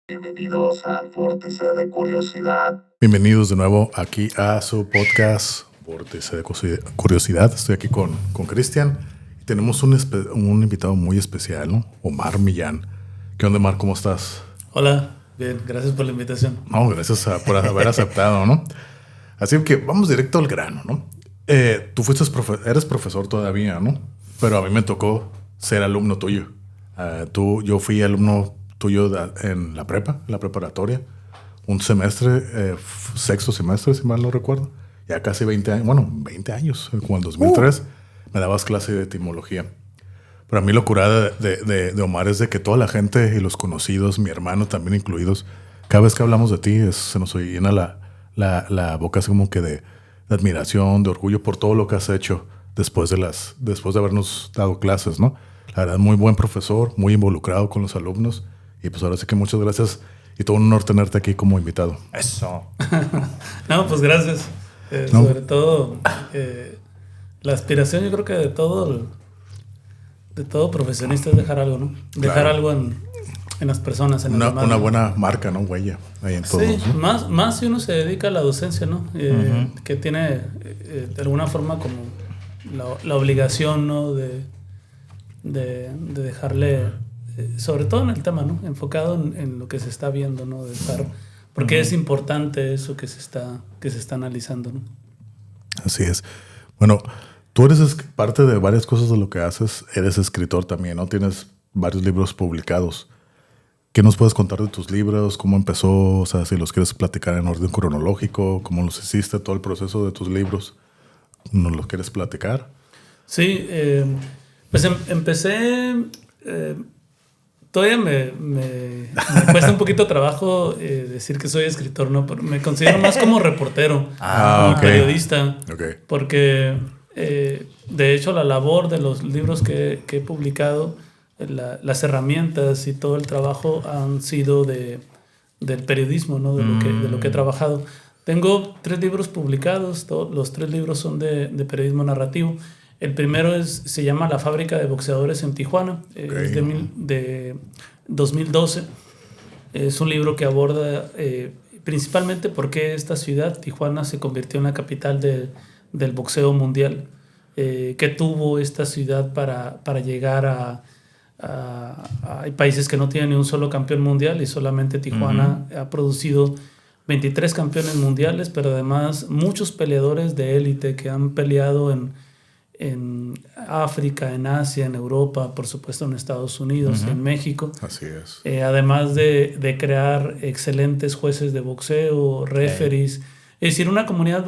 Bienvenidos al Vórtice de Curiosidad. Bienvenidos de nuevo aquí a su podcast Vórtice de Curiosidad. Estoy aquí con Cristian y tenemos un invitado muy especial, ¿no? Omar Millán. ¿Qué onda, Omar? ¿Cómo estás? Hola, bien, gracias por la invitación. No, gracias por haber aceptado, ¿no? Así que vamos directo al grano, ¿no? Tú eres profesor todavía, ¿no? Pero a mí me tocó ser alumno tuyo. Yo fui alumno tuyo en la preparatoria. Un semestre, sexto semestre, si mal no recuerdo. Ya casi 20 años, bueno, 20 años, como en 2003, me dabas clase de etimología. Pero a mí lo curada de Omar es de que toda la gente y los conocidos, mi hermano también incluidos, cada vez que hablamos de ti se nos llena la boca así como que de admiración, de orgullo por todo lo que has hecho después de habernos dado clases, ¿no? La verdad, muy buen profesor, muy involucrado con los alumnos. Y pues ahora sí que muchas gracias y todo un honor tenerte aquí como invitado. Eso. No, pues gracias. No. Sobre todo, la aspiración yo creo que de todo profesionista es dejar algo, ¿no? Dejar Claro. algo en las personas, en los demás, Una ¿no? buena marca, ¿no? Huella ahí en todos, Sí, ¿no? más si uno se dedica a la docencia, ¿no? Que tiene de alguna forma como la obligación, ¿no? De dejarle, sobre todo en el tema, ¿no? Enfocado en lo que se está viendo, ¿no? De estar, porque es importante eso que se está analizando, ¿no? Así es. Bueno, tú eres parte de varias cosas de lo que haces. Eres escritor también, ¿no? Tienes varios libros publicados. ¿Qué nos puedes contar de tus libros? ¿Cómo empezó? O sea, si los quieres platicar en orden cronológico, ¿cómo los hiciste? Todo el proceso de tus libros. ¿Nos los quieres platicar? Sí, pues empecé. Todavía me cuesta un poquito trabajo decir que soy escritor, ¿no? Pero me considero más como reportero, como ok. periodista, Ok. porque de hecho la labor de los libros que he publicado, las herramientas y todo el trabajo han sido del periodismo, ¿no? De lo que he trabajado. Tengo 3 libros publicados, los 3 libros son de periodismo narrativo. El primero se llama La fábrica de boxeadores en Tijuana, es de 2012. Es un libro que aborda principalmente por qué esta ciudad, Tijuana, se convirtió en la capital del boxeo mundial. ¿Qué tuvo esta ciudad para llegar hay países que no tienen ni un solo campeón mundial y solamente Tijuana ha producido 23 campeones mundiales, pero además muchos peleadores de élite que han peleado en África, en Asia, en Europa, por supuesto en Estados Unidos, en México. Así es. Además de crear excelentes jueces de boxeo, referees. Es decir, una comunidad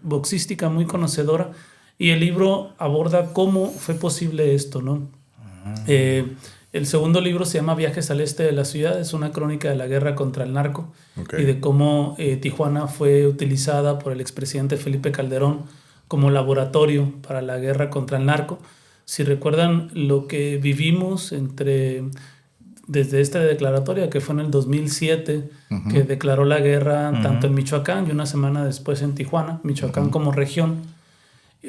boxística muy conocedora. Y el libro aborda cómo fue posible esto, ¿no? El segundo libro se llama Viajes al Este de la Ciudad. Es una crónica de la guerra contra el narco. Okay. Y de cómo Tijuana fue utilizada por el expresidente Felipe Calderón como laboratorio para la guerra contra el narco. Si recuerdan lo que vivimos desde esta declaratoria, que fue en el 2007, que declaró la guerra tanto en Michoacán y una semana después en Tijuana, Michoacán como región.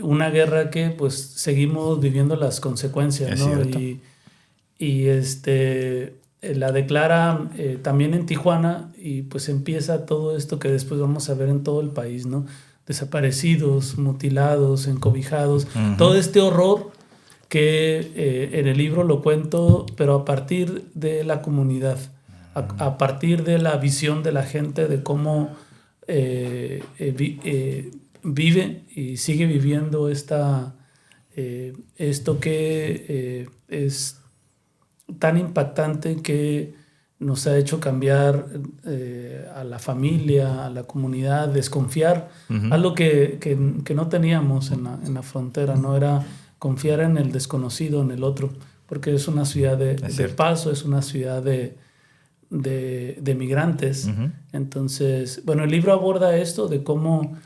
Una guerra que pues seguimos viviendo las consecuencias, Es ¿no? cierto. Y la declara también en Tijuana y pues empieza todo esto que después vamos a ver en todo el país, ¿no? Desaparecidos, mutilados, encobijados, todo este horror que en el libro lo cuento, pero a partir de la comunidad, a partir de la visión de la gente, de cómo vive y sigue viviendo esto que es tan impactante que nos ha hecho cambiar a la familia, a la comunidad, desconfiar, algo que no teníamos en la frontera, no era confiar en el desconocido, en el otro, porque es una ciudad de paso, es una ciudad de migrantes. Entonces, bueno, el libro aborda esto de cómo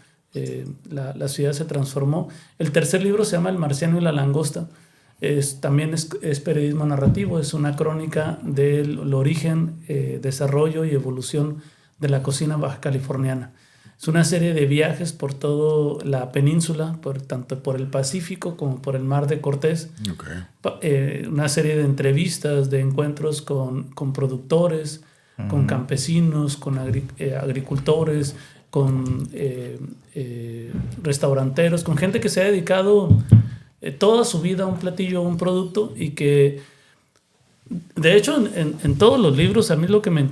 la ciudad se transformó. El tercer libro se llama El marciano y la langosta. También es periodismo narrativo, es una crónica del origen, desarrollo y evolución de la cocina baja californiana. Es una serie de viajes por toda la península, tanto por el Pacífico como por el Mar de Cortés. Okay. Una serie de entrevistas, de encuentros con productores, con campesinos, con agricultores, con restauranteros, con gente que se ha dedicado toda su vida a un platillo, a un producto, y que de hecho en todos los libros a mí lo que me ha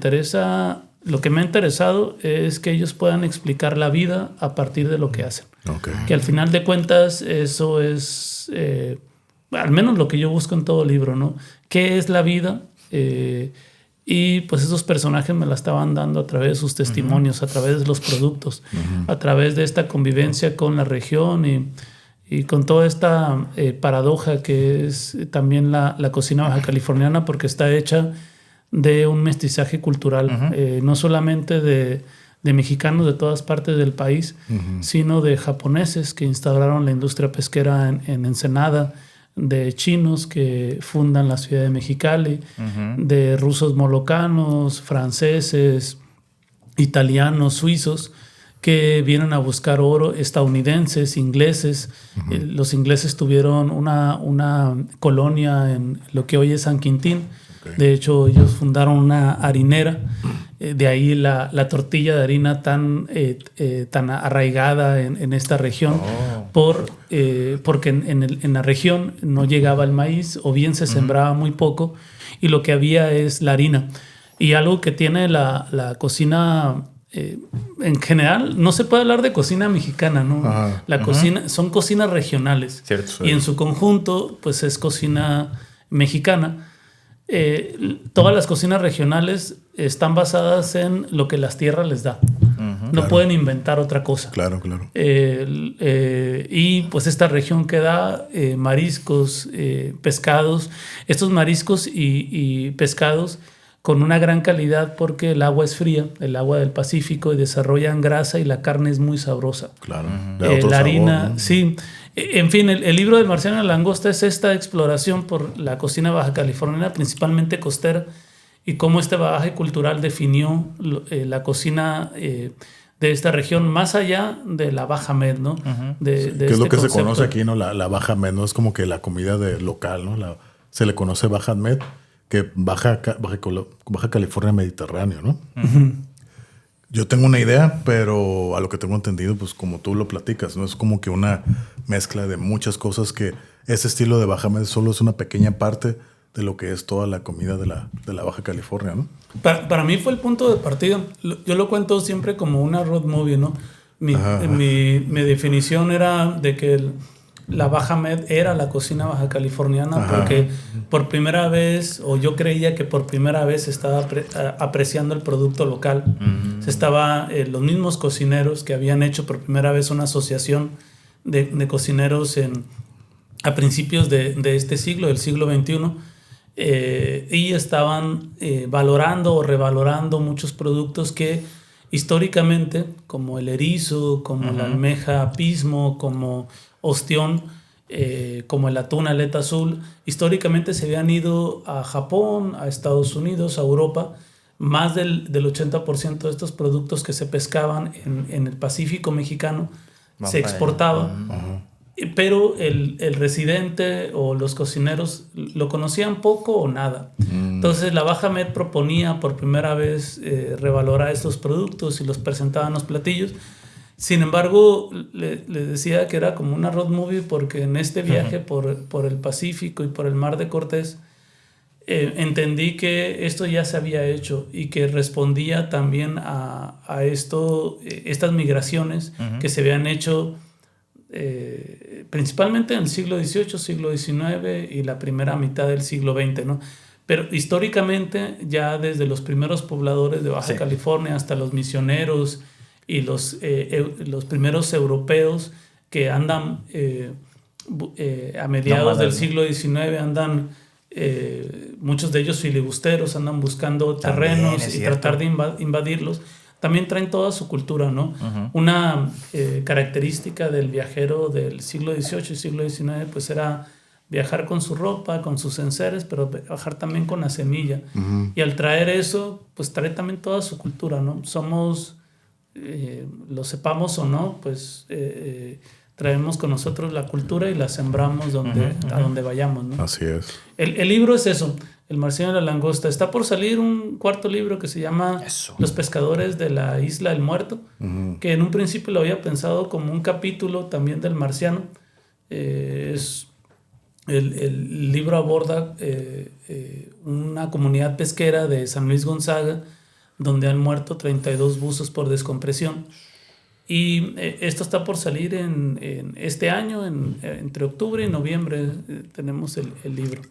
interesado es que ellos puedan explicar la vida a partir de lo que hacen. Okay. Que al final de cuentas eso es, al menos lo que yo busco en todo libro, ¿no? ¿Qué es la vida? Y pues esos personajes me la estaban dando a través de sus testimonios, a través de los productos, a través de esta convivencia con la región y con toda esta paradoja que es también la cocina baja californiana, porque está hecha de un mestizaje cultural, no solamente de mexicanos de todas partes del país, sino de japoneses que instauraron la industria pesquera en Ensenada, de chinos que fundan la ciudad de Mexicali, de rusos molocanos, franceses, italianos, suizos, que vienen a buscar oro, estadounidenses, ingleses. Los ingleses tuvieron una colonia en lo que hoy es San Quintín. Okay. De hecho, ellos fundaron una harinera. De ahí la tortilla de harina tan arraigada en esta región, porque en la región no llegaba el maíz, o bien se sembraba muy poco, y lo que había es la harina. Y algo que tiene la cocina, en general, no se puede hablar de cocina mexicana, ¿no? La cocina, son cocinas regionales. Cierto. Y en su conjunto, pues es cocina mexicana. Todas las cocinas regionales están basadas en lo que las tierras les da. No pueden inventar otra cosa. Claro. Y pues esta región que da mariscos, pescados, estos mariscos y pescados con una gran calidad, porque el agua es fría, el agua del Pacífico, y desarrollan grasa y la carne es muy sabrosa. Claro. La harina, ¿no? Sí. En fin, el libro del Marciano y la Langosta es esta exploración por la cocina baja californiana, principalmente costera, y cómo este bagaje cultural definió la cocina de esta región, más allá de la Baja Med, ¿no? Que es lo que se conoce aquí, ¿no? La Baja Med, ¿no? Es como que la comida local, ¿no? Se le conoce Baja Med, que Baja California Mediterráneo, ¿no? Yo tengo una idea, pero a lo que tengo entendido, pues como tú lo platicas, ¿no? Es como que una mezcla de muchas cosas, que ese estilo de Baja Med solo es una pequeña parte de lo que es toda la comida de la Baja California, ¿no? Para mí fue el punto de partida. Yo lo cuento siempre como una road movie, ¿no? Mi definición era de que la Baja Med era la cocina baja californiana, porque por primera vez, o yo creía que por primera vez se estaba apreciando el producto local. Se estaba, los mismos cocineros que habían hecho por primera vez una asociación de cocineros a principios de este siglo, del siglo XXI, y estaban valorando o revalorando muchos productos que históricamente, como el erizo, como la almeja pismo, como ostión, como el atún aleta azul, históricamente se habían ido a Japón, a Estados Unidos, a Europa. Más del 80% de estos productos que se pescaban en el Pacífico mexicano se exportaban. Pero el residente o los cocineros lo conocían poco o nada. Entonces la Baja Med proponía por primera vez revalorar estos productos y los presentaba en los platillos. Sin embargo, les decía que era como una road movie, porque en este viaje por el Pacífico y por el Mar de Cortés, entendí que esto ya se había hecho y que respondía también a estas migraciones que se habían hecho principalmente en el siglo XVIII, siglo XIX y la primera mitad del siglo XX, ¿no? Pero históricamente, ya desde los primeros pobladores de Baja California hasta los misioneros y los primeros europeos que andan a mediados del siglo XIX, andan muchos de ellos filibusteros, andan buscando terrenos y tratar de invadirlos. También traen toda su cultura, ¿no? Una característica del viajero del siglo XVIII y siglo XIX, pues era viajar con su ropa, con sus enseres, pero viajar también con la semilla. Y al traer eso, pues trae también toda su cultura, ¿no? Somos, lo sepamos o no, pues traemos con nosotros la cultura y la sembramos a donde vayamos, ¿no? Así es. El libro es eso. El marciano y la langosta. Está por salir un cuarto libro que se llama Eso. Los pescadores de la isla del muerto, que en un principio lo había pensado como un capítulo también del marciano. Es el libro aborda una comunidad pesquera de San Luis Gonzaga, donde han muerto 32 buzos por descompresión. Y esto está por salir en este año, entre octubre y noviembre, tenemos el libro.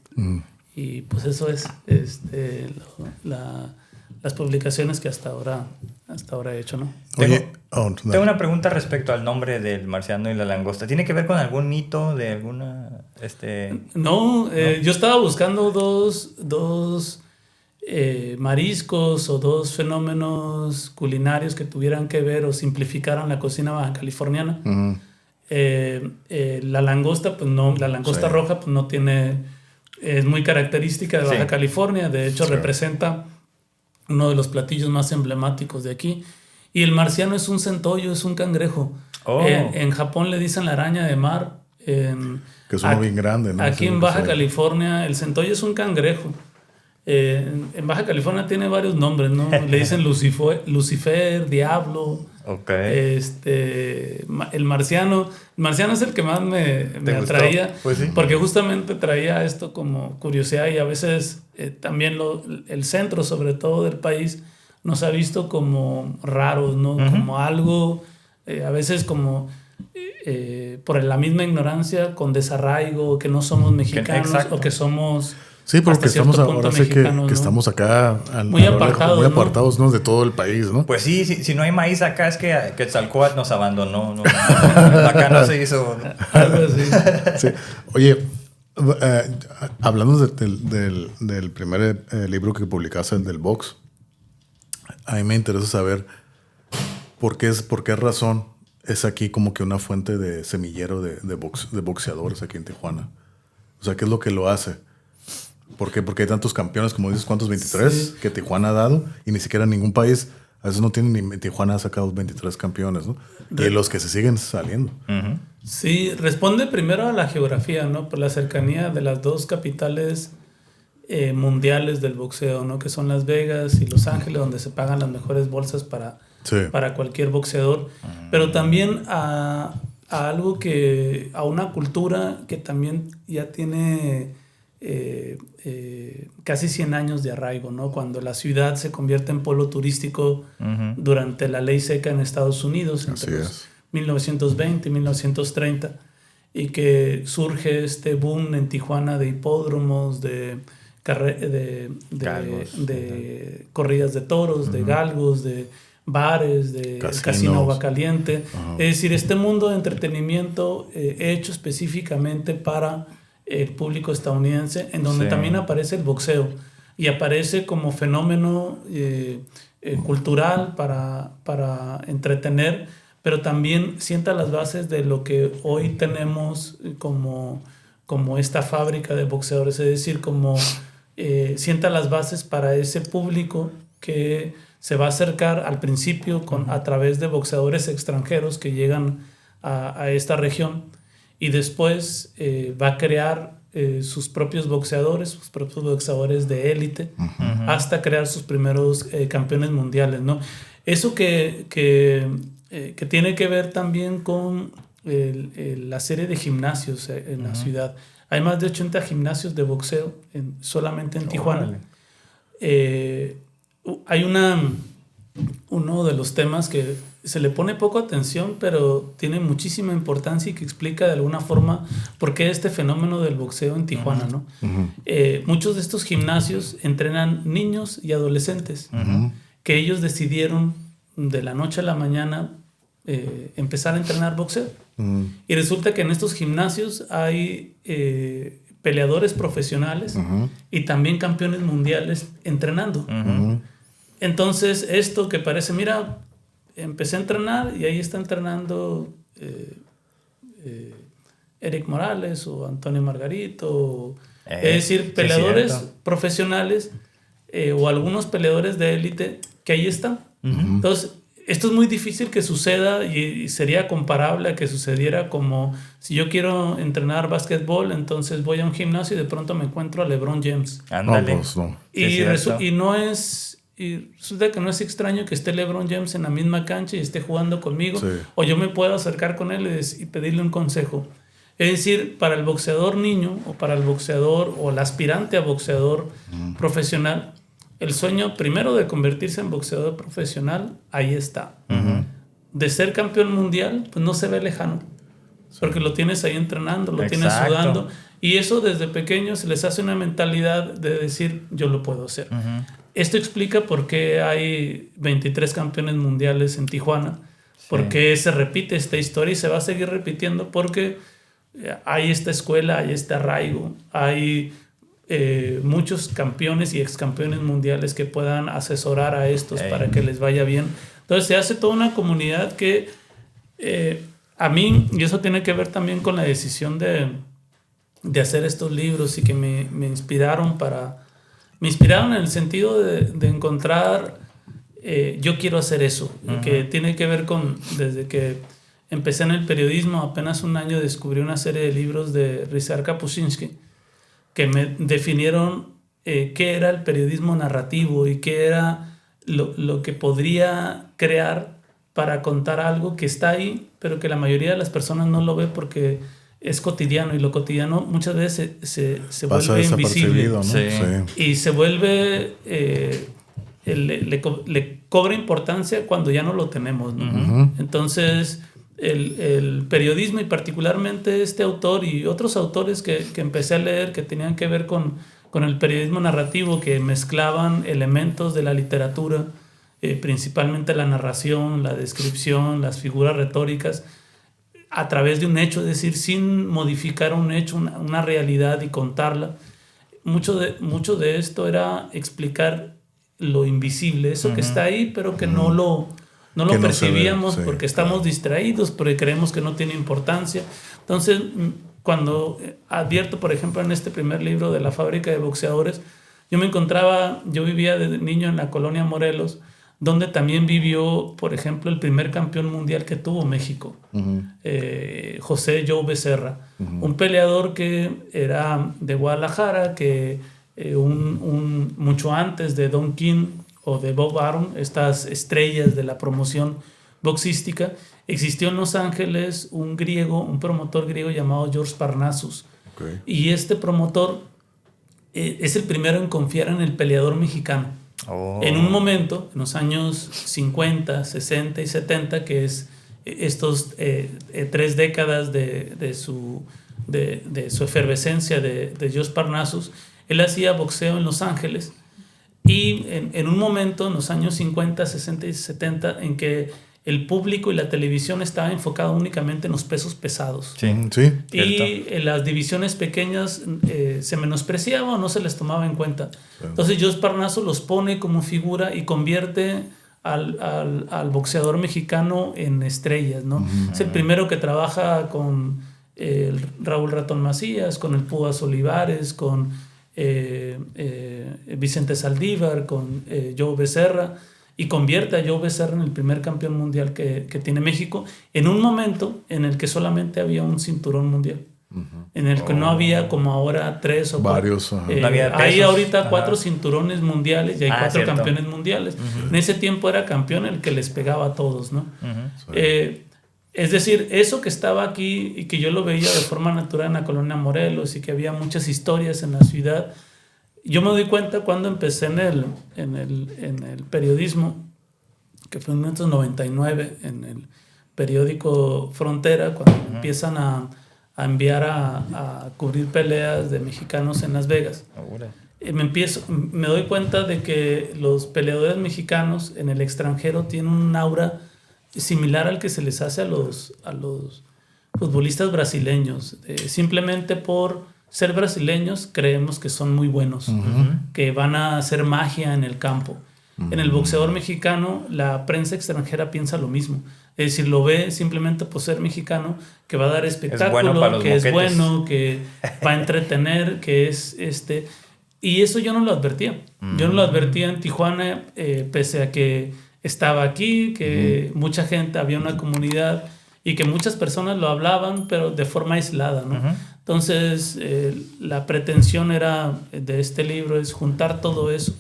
Y pues eso es las publicaciones que hasta ahora he hecho, ¿no? Tengo una pregunta respecto al nombre del marciano y la langosta. ¿Tiene que ver con algún mito de alguna...? No, yo estaba buscando dos mariscos o dos fenómenos culinarios que tuvieran que ver o simplificaran la cocina baja californiana. La langosta, pues no, la langosta roja pues no tiene... Es muy característica de Baja California, de hecho representa uno de los platillos más emblemáticos de aquí. Y el marciano es un centollo, es un cangrejo. En Japón le dicen la araña de mar. Que es uno bien grande, ¿no? Aquí en Baja California el centollo es un cangrejo. En Baja California tiene varios nombres, ¿no? Le dicen Lucifer, Diablo. El marciano es el que más me atraía, pues sí. porque justamente traía esto como curiosidad y a veces también el centro, sobre todo del país, nos ha visto como raros, ¿no? Como algo, a veces como por la misma ignorancia, con desarraigo, que no somos mexicanos o que somos... Sí, porque estamos ahora sí que estamos acá muy apartados, ¿no? De todo el país, ¿no? Pues sí, si no hay maíz acá es que Quetzalcóatl nos abandonó, ¿no? Acá no se hizo, ¿no? Algo así. Sí. Oye, hablando del primer libro que publicaste, el del box, a mí me interesa saber por qué razón es aquí como que una fuente de semillero de boxeadores aquí en Tijuana. O sea, ¿qué es lo que lo hace? ¿Por qué? Porque hay tantos campeones, como dices, ¿cuántos? 23 que Tijuana ha dado, y ni siquiera ningún país, a veces no tiene ni Tijuana ha sacado 23 campeones, ¿no? Y los que se siguen saliendo. Sí, responde primero a la geografía, ¿no? Por la cercanía de las dos capitales mundiales del boxeo, ¿no? Que son Las Vegas y Los Ángeles, donde se pagan las mejores bolsas para cualquier boxeador. Pero también a una cultura que también ya tiene... casi 100 años de arraigo, ¿no? Cuando la ciudad se convierte en polo turístico durante la ley seca en Estados Unidos, entre los 1920 y 1930, y que surge este boom en Tijuana de hipódromos, de corridas de toros, de galgos, de bares, de casino agua caliente. Es decir, este mundo de entretenimiento hecho específicamente para el público estadounidense, en donde también aparece el boxeo y aparece como fenómeno cultural para entretener, pero también sienta las bases de lo que hoy tenemos como esta fábrica de boxeadores, es decir, como sienta las bases para ese público que se va a acercar al principio a través de boxeadores extranjeros que llegan a esta región. Y después va a crear sus propios boxeadores de élite, hasta crear sus primeros campeones mundiales, ¿no? Eso que tiene que ver también con la serie de gimnasios en la ciudad. Hay más de 80 gimnasios de boxeo solamente en Tijuana. Hay uno de los temas que se le pone poco atención, pero tiene muchísima importancia y que explica de alguna forma por qué este fenómeno del boxeo en Tijuana, ¿no? Muchos de estos gimnasios entrenan niños y adolescentes que ellos decidieron de la noche a la mañana empezar a entrenar boxeo. Y resulta que en estos gimnasios hay peleadores profesionales y también campeones mundiales entrenando. Entonces, esto que parece, mira, empecé a entrenar y ahí está entrenando Eric Morales o Antonio Margarito. Es decir, peleadores profesionales o algunos peleadores de élite que ahí están. Entonces, esto es muy difícil que suceda y sería comparable a que sucediera como si yo quiero entrenar básquetbol, entonces voy a un gimnasio y de pronto me encuentro a LeBron James. Ándale. No, pues no. Y resulta que no es extraño que esté LeBron James en la misma cancha y esté jugando conmigo, Sí. o yo me puedo acercar con él y pedirle un consejo. Es decir, para el boxeador niño o para el boxeador o el aspirante a boxeador profesional, el sueño primero de convertirse en boxeador profesional, ahí está. De ser campeón mundial, pues no se ve lejano, porque lo tienes ahí entrenando, lo tienes sudando, y eso desde pequeños se les hace una mentalidad de decir, yo lo puedo hacer. Esto explica por qué hay 23 campeones mundiales en Tijuana, por qué se repite esta historia y se va a seguir repitiendo, porque hay esta escuela, hay este arraigo, hay muchos campeones y excampeones mundiales que puedan asesorar a estos para que les vaya bien. Entonces se hace toda una comunidad que a mí, y eso tiene que ver también con la decisión de hacer estos libros y que me inspiraron me inspiraron en el sentido de encontrar, yo quiero hacer eso, que tiene que ver con, desde que empecé en el periodismo, apenas un año descubrí una serie de libros de Ryszard Kapuscinski que me definieron qué era el periodismo narrativo y qué era lo que podría crear para contar algo que está ahí, pero que la mayoría de las personas no lo ve porque es cotidiano, y lo cotidiano muchas veces se vuelve invisible, ¿no? Sí. y se vuelve le cobra importancia cuando ya no lo tenemos, ¿no? Entonces el periodismo, y particularmente este autor y otros autores que empecé a leer que tenían que ver con el periodismo narrativo, que mezclaban elementos de la literatura, principalmente la narración, la descripción, las figuras retóricas, a través de un hecho, es decir, sin modificar un hecho, una realidad, y contarla. Mucho de esto era explicar lo invisible, eso que está ahí, pero que no lo percibíamos, sí, porque estamos distraídos, porque creemos que no tiene importancia. Entonces, cuando advierto, por ejemplo, en este primer libro de La fábrica de boxeadores, yo vivía de niño en la colonia Morelos, donde también vivió, por ejemplo, el primer campeón mundial que tuvo México, José Joe Becerra, un peleador que era de Guadalajara, que mucho antes de Don King o de Bob Arum, estas estrellas de la promoción boxística, existió en Los Ángeles un promotor griego llamado George Parnassus. Y este promotor es el primero en confiar en el peleador mexicano. En un momento, en los años 50, 60 y 70, que es estos 3 décadas de su efervescencia de George Parnassus, él hacía boxeo en Los Ángeles, y en un momento, en los años 50, 60 y 70, en que el público y la televisión estaba enfocado únicamente en los pesos pesados. Sí. Y en las divisiones pequeñas se menospreciaba o no se les tomaba en cuenta. Entonces George Parnassus los pone como figura y convierte al boxeador mexicano en estrellas, ¿no? Es el primero que trabaja con Raúl Ratón Macías, con el Púas Olivares, con Vicente Saldívar, con Joe Becerra, y convierte a Joe Becerra en el primer campeón mundial que tiene México, en un momento en el que solamente había un cinturón mundial, en el que no había como ahora 3 o varios. Hay ahorita 4 cinturones mundiales y hay 4 campeones mundiales. En ese tiempo era campeón el que les pegaba a todos, ¿no? Es decir, eso que estaba aquí y que yo lo veía de forma natural en la colonia Morelos y que había muchas historias en la ciudad, yo me doy cuenta cuando empecé en el periodismo, que fue en 1999, en el periódico Frontera, cuando empiezan a enviar a cubrir peleas de mexicanos en Las Vegas. Me doy cuenta de que los peleadores mexicanos en el extranjero tienen un aura similar al que se les hace a los futbolistas brasileños. Simplemente por ser brasileños creemos que son muy buenos, que van a hacer magia en el campo. En el boxeador mexicano, la prensa extranjera piensa lo mismo. Es decir, lo ve simplemente por ser mexicano, que va a dar espectáculo, es bueno, que va a entretener, que es Y eso yo no lo advertía. Yo no lo advertía en Tijuana, pese a que estaba aquí, que mucha gente, había una comunidad y que muchas personas lo hablaban, pero de forma aislada, ¿no? Entonces, la pretensión era de este libro es juntar todo eso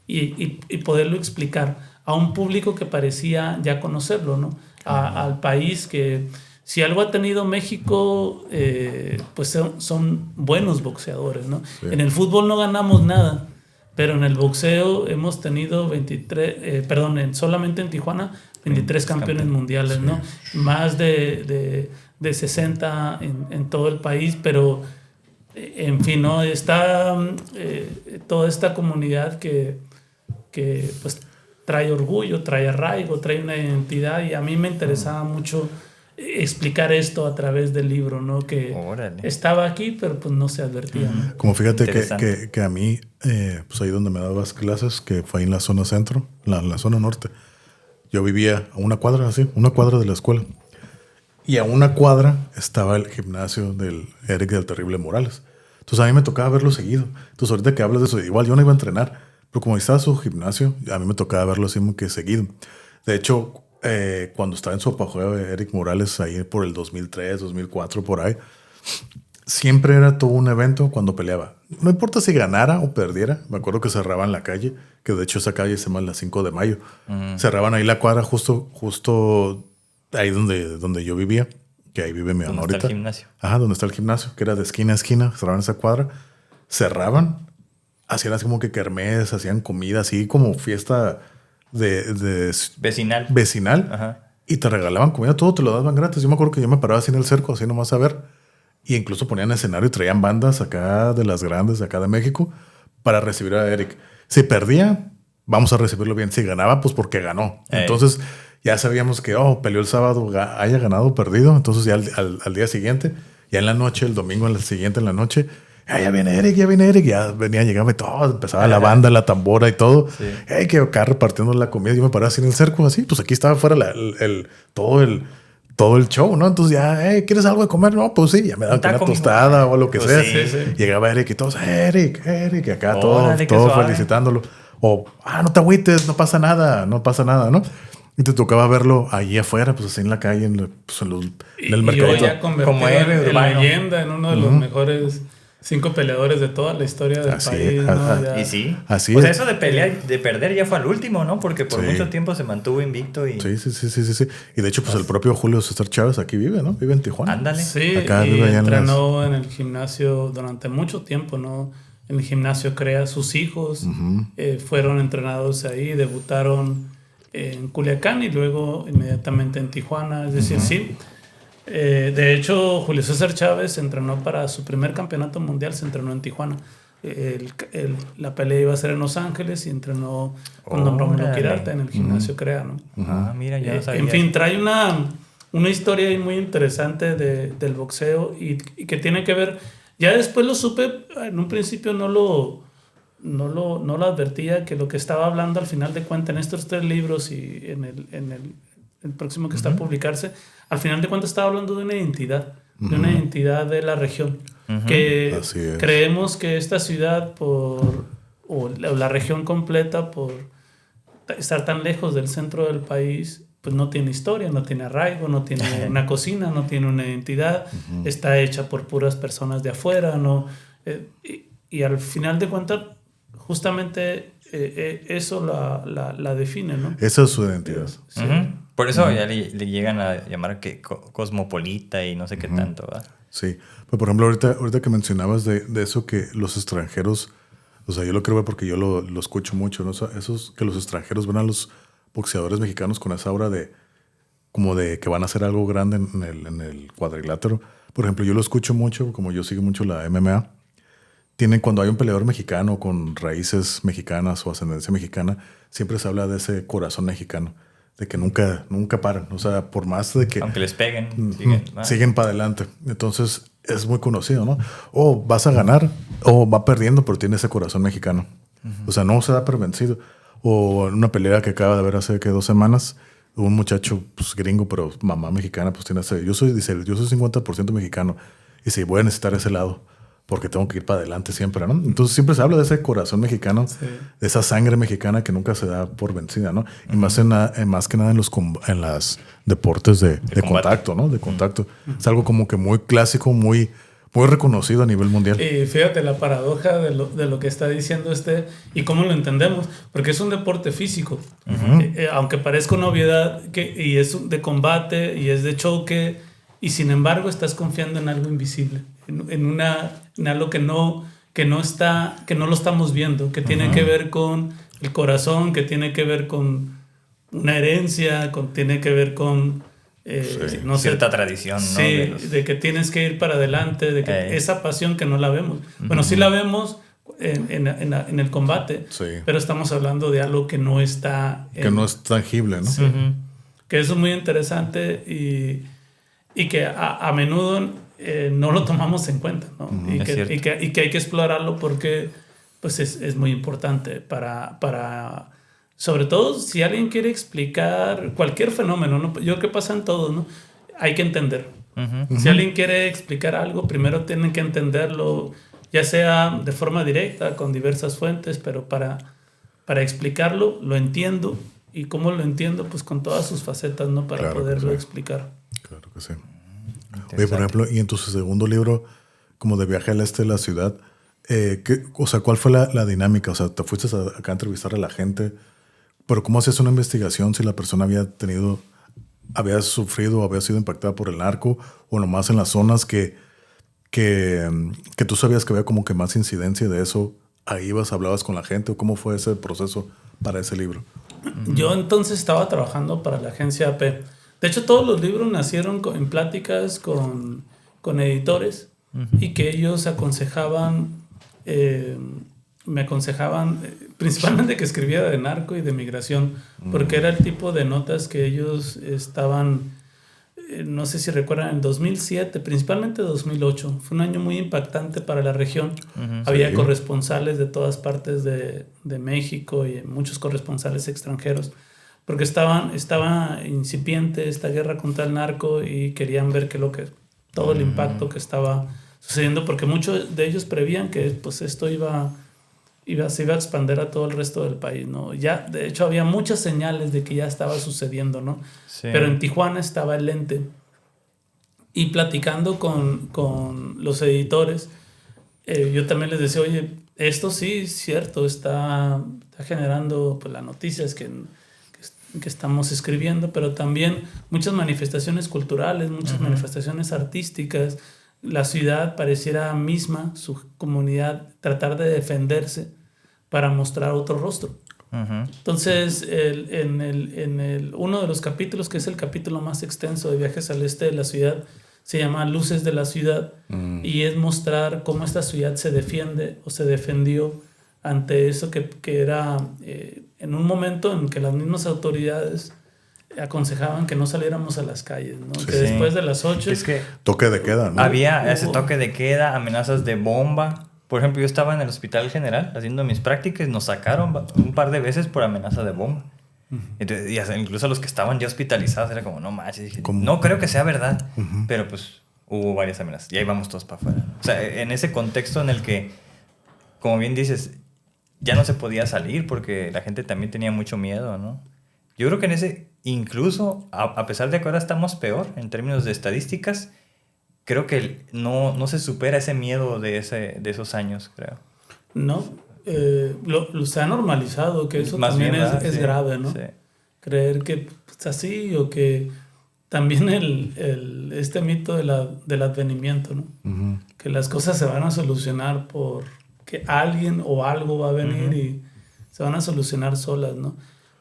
y poderlo explicar a un público que parecía ya conocerlo, ¿no? Al país que, si algo ha tenido México, pues son buenos boxeadores, ¿no? Sí. En el fútbol no ganamos nada, pero en el boxeo hemos tenido 23, solamente en Tijuana, 23 campeones mundiales, sí. ¿no? Más de 60 en todo el país, pero en fin, ¿no? Está toda esta comunidad que pues trae orgullo, trae arraigo, trae una identidad, y a mí me interesaba mucho explicar esto a través del libro, ¿no? Que estaba aquí, pero pues no se advertía, ¿no? Como fíjate que a mí, pues ahí donde me dabas clases, que fue ahí en la zona centro, la zona norte, yo vivía a una cuadra de la escuela. Y a una cuadra estaba el gimnasio del Eric del Terrible Morales. Entonces a mí me tocaba verlo seguido. Entonces ahorita que hablas de eso, igual yo no iba a entrenar, pero como estaba su gimnasio, a mí me tocaba verlo así como que seguido. De hecho, cuando estaba en su apogeo Eric Morales, ahí por el 2003, 2004, por ahí, siempre era todo un evento cuando peleaba. No importa si ganara o perdiera. Me acuerdo que cerraban la calle, que de hecho esa calle se llama la 5 de Mayo. Cerraban ahí la cuadra justo ahí donde yo vivía, que ahí vive mi mamá ahorita. ¿Dónde está el gimnasio? Ajá, donde está el gimnasio, que era de esquina a esquina. Cerraban esa cuadra, cerraban, hacían así como que kermés, hacían comida, así como fiesta de vecinal. Ajá. Y te regalaban comida, todo te lo daban gratis. Yo me acuerdo que yo me paraba así en el cerco, así nomás a ver. Y incluso ponían escenario y traían bandas acá de las grandes, de acá de México, para recibir a Eric. Si perdía, vamos a recibirlo bien. Si ganaba, pues porque ganó. Entonces ya sabíamos que, peleó el sábado, haya ganado o perdido. Entonces ya al día siguiente, ya en la noche, el domingo en la siguiente en la noche, ya viene Eric. Ya venía, llegaba y todo, empezaba la banda, la tambora y todo. Sí. Que acá repartiendo la comida. Yo me paraba así en el cerco, así, pues aquí estaba afuera todo el show, ¿no? Entonces ya, ¿quieres algo de comer? No, pues sí, ya me daban una tostada o lo que sea. Sí. Llegaba Eric y todos, Eric, acá todos felicitándolo. O, no te agüites, no pasa nada, ¿no? Y te tocaba verlo allí afuera, pues así en la calle, en el mercado. Y ya como héroe en leyenda, en uno de los mejores 5 peleadores de toda la historia del país, ¿no? Y sí. Así es. Eso de pelear, de perder ya fue al último, ¿no? Porque por mucho tiempo se mantuvo invicto. Y... Sí. Y de hecho, pues el propio Julio César Chávez aquí vive, ¿no? Vive en Tijuana. Ándale. Sí, acá y entrenó en el gimnasio durante mucho tiempo, ¿no? En el gimnasio CREA, sus hijos fueron entrenados ahí, debutaron en Culiacán y luego inmediatamente en Tijuana. Es decir, sí. De hecho, Julio César Chávez entrenó para su primer campeonato mundial, se entrenó en Tijuana. La pelea iba a ser en Los Ángeles y entrenó con don Rómulo Quirarte en el gimnasio CREA, ¿no? Mira, ya lo sabía. En fin, trae una historia ahí muy interesante del boxeo y que tiene que ver. Ya después lo supe, en un principio no lo advertía, que lo que estaba hablando al final de cuentas en estos 3 libros y en el próximo que está a publicarse, al final de cuentas estaba hablando de una identidad, de una identidad de la región. Que creemos que esta ciudad o la región completa, por estar tan lejos del centro del país, pues no tiene historia, no tiene arraigo, no tiene una cocina, no tiene una identidad, está hecha por puras personas de afuera, ¿no? Y al final de cuentas, justamente eso la define, ¿no? Esa es su identidad. Sí. Por eso ya le llegan a llamar que cosmopolita y no sé qué tanto, ¿verdad? Sí. Pero por ejemplo, ahorita que mencionabas de eso, que los extranjeros, o sea, yo lo creo ver porque yo lo escucho mucho, ¿no? O sea, esos que los extranjeros ven a los boxeadores mexicanos con esa aura como de que van a hacer algo grande en el cuadrilátero. Por ejemplo, yo lo escucho mucho, como yo sigo mucho la MMA. Cuando hay un peleador mexicano con raíces mexicanas o ascendencia mexicana, siempre se habla de ese corazón mexicano, de que nunca paran. O sea, por más de que... Aunque les peguen, siguen para adelante. Entonces, es muy conocido, ¿no? O vas a ganar, o va perdiendo, pero tiene ese corazón mexicano. O sea, no se da por vencido. O en una pelea que acaba de haber hace 2 semanas, un muchacho pues, gringo, pero mamá mexicana, pues tiene ese... Yo soy 50% mexicano. Y sí, voy a necesitar ese lado. porque tengo que ir para adelante siempre, ¿no? Entonces siempre se habla de ese corazón mexicano, de esa sangre mexicana que nunca se da por vencida, ¿no? Y más que nada en las deportes de contacto, ¿no? De contacto. Es algo como que muy clásico, muy reconocido a nivel mundial. Y fíjate la paradoja de lo que está diciendo y cómo lo entendemos, porque es un deporte físico, aunque parezca una obviedad, y es de combate y es de choque, y sin embargo estás confiando en algo invisible, en algo que no lo estamos viendo, que tiene que ver con el corazón, que tiene que ver con una herencia, tiene que ver con no sé, cierta tradición, ¿no? Sí, de que tienes que ir para adelante, de que esa pasión que no la vemos. Bueno, sí la vemos en el combate, pero estamos hablando de algo que no está... que no es tangible, ¿no? Sí. Que eso es muy interesante y que a menudo no lo tomamos en cuenta, ¿no? Y que hay que explorarlo porque pues es muy importante para sobre todo si alguien quiere explicar cualquier fenómeno, ¿no? Yo creo que pasa en todo, ¿no? Hay que entender. Si alguien quiere explicar algo, primero tienen que entenderlo, ya sea de forma directa, con diversas fuentes, pero para explicarlo, lo entiendo. ¿Y cómo lo entiendo? Pues con todas sus facetas, ¿no? Para poderlo explicar. Claro que sí. Oye, por ejemplo, y en tu segundo libro, como de viaje al este de la ciudad, ¿cuál fue la dinámica? O sea, te fuiste acá a entrevistar a la gente, pero ¿cómo hacías una investigación si la persona había sufrido o había sido impactada por el narco, o nomás en las zonas que tú sabías que había como que más incidencia de eso? Ahí hablabas con la gente, o cómo fue ese proceso para ese libro? Yo entonces estaba trabajando para la agencia AP. De hecho, todos los libros nacieron en pláticas con editores y que ellos me aconsejaban principalmente que escribiera de narco y de migración, porque era el tipo de notas que ellos estaban, no sé si recuerdan, en 2007, principalmente 2008. Fue un año muy impactante para la región. Había corresponsales de todas partes de México y muchos corresponsales extranjeros, porque estaba incipiente esta guerra contra el narco y querían ver todo el impacto que estaba sucediendo, porque muchos de ellos prevían que pues esto se iba a expandir a todo el resto del país, ¿no? Ya, de hecho, había muchas señales de que ya estaba sucediendo, ¿no? Sí. Pero en Tijuana estaba el ente. Y platicando con los editores, yo también les decía, oye, esto sí es cierto, está generando pues, las noticias que estamos escribiendo, pero también muchas manifestaciones culturales, muchas manifestaciones artísticas. La ciudad pareciera misma, su comunidad, tratar de defenderse para mostrar otro rostro. Entonces, uno de los capítulos, que es el capítulo más extenso de Viajes al Este de la Ciudad, se llama Luces de la Ciudad, y es mostrar cómo esta ciudad se defiende o se defendió ante eso que era en un momento en que las mismas autoridades aconsejaban que no saliéramos a las calles, ¿no? Sí. Que después de las 8... Es que toque de queda, ¿no? Había ese toque de queda, amenazas de bomba. Por ejemplo, yo estaba en el Hospital General haciendo mis prácticas y nos sacaron un par de veces por amenaza de bomba. Entonces, y incluso los que estaban ya hospitalizados era como, no manches. Dije, no creo que sea verdad. Pero pues hubo varias amenazas y ahí vamos todos para afuera. O sea, en ese contexto en el que, como bien dices, ya no se podía salir porque la gente también tenía mucho miedo, ¿no? Yo creo que en ese, incluso a pesar de que ahora estamos peor en términos de estadísticas, creo que no se supera ese miedo de esos años, creo. No, se ha normalizado, que eso más también bien, es grave, ¿no? Sí. Creer que es así, o que también este mito del advenimiento, ¿no? Que las cosas se van a solucionar porque alguien o algo va a venir y se van a solucionar solas, ¿no?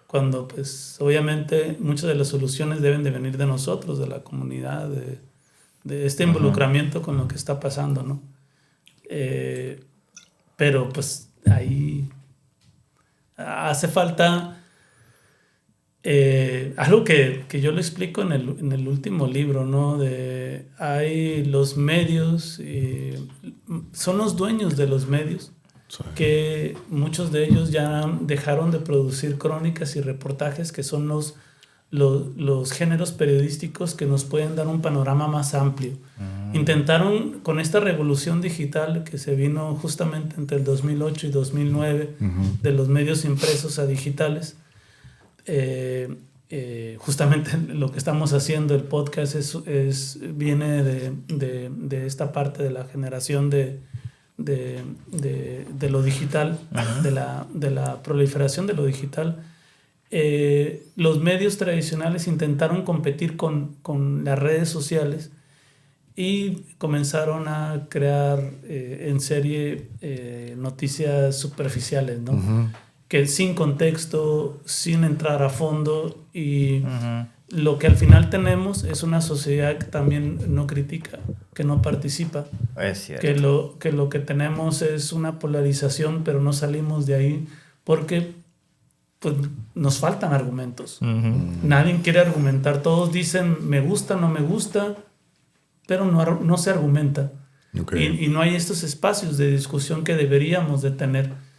Cuando pues obviamente muchas de las soluciones deben de venir de nosotros, de la comunidad, de este involucramiento con lo que está pasando, ¿no? Pero pues ahí hace falta algo que yo lo explico en el último libro, ¿no? Hay los medios, son los dueños de los medios, que muchos de ellos ya dejaron de producir crónicas y reportajes, que son los géneros periodísticos que nos pueden dar un panorama más amplio. Intentaron, con esta revolución digital que se vino justamente entre el 2008 y 2009, de los medios impresos a digitales, justamente lo que estamos haciendo, el podcast, viene de esta parte de la generación de lo digital, de la proliferación de lo digital. Los medios tradicionales intentaron competir con las redes sociales y comenzaron a crear en serie noticias superficiales, ¿no? Que sin contexto, sin entrar a fondo, y lo que al final tenemos es una sociedad que también no critica, que no participa. Es cierto. Que lo que tenemos es una polarización, pero no salimos de ahí porque pues, nos faltan argumentos. Nadie quiere argumentar. Todos dicen me gusta, no me gusta, pero no se argumenta. Y no hay estos espacios de discusión que deberíamos de tener.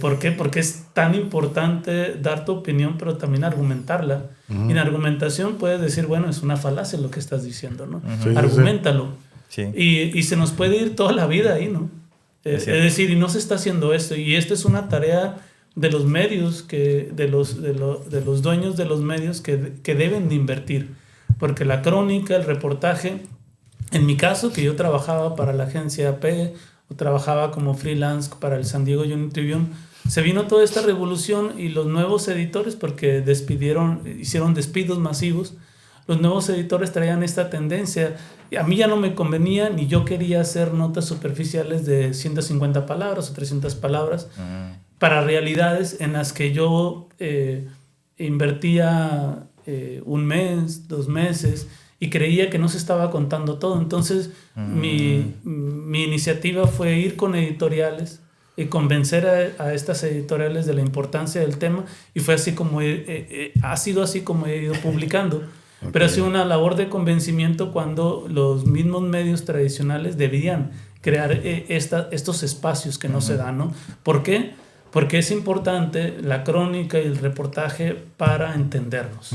¿Por qué? Porque es tan importante dar tu opinión, pero también argumentarla. Y en argumentación puedes decir, bueno, es una falacia lo que estás diciendo, ¿no? Arguméntalo. Sí. Y se nos puede ir toda la vida ahí, ¿no? Es decir, y no se está haciendo esto. Y esto es una tarea de los medios, de los dueños de los medios que deben de invertir. Porque la crónica, el reportaje, en mi caso, que yo trabajaba para la agencia AP, o trabajaba como freelance para el San Diego Union Tribune, se vino toda esta revolución y los nuevos editores, porque hicieron despidos masivos, los nuevos editores traían esta tendencia. A mí ya no me convenía, ni yo quería hacer notas superficiales de 150 palabras o 300 palabras para realidades en las que yo invertía 1 mes, 2 meses, y creía que no se estaba contando todo. Entonces mi iniciativa fue ir con editoriales y convencer a estas editoriales de la importancia del tema, y fue así como ha sido así como he ido publicando. Pero ha sido una labor de convencimiento cuando los mismos medios tradicionales debían crear estos espacios que no se dan, ¿no? ¿Por qué? Porque es importante la crónica y el reportaje para entendernos.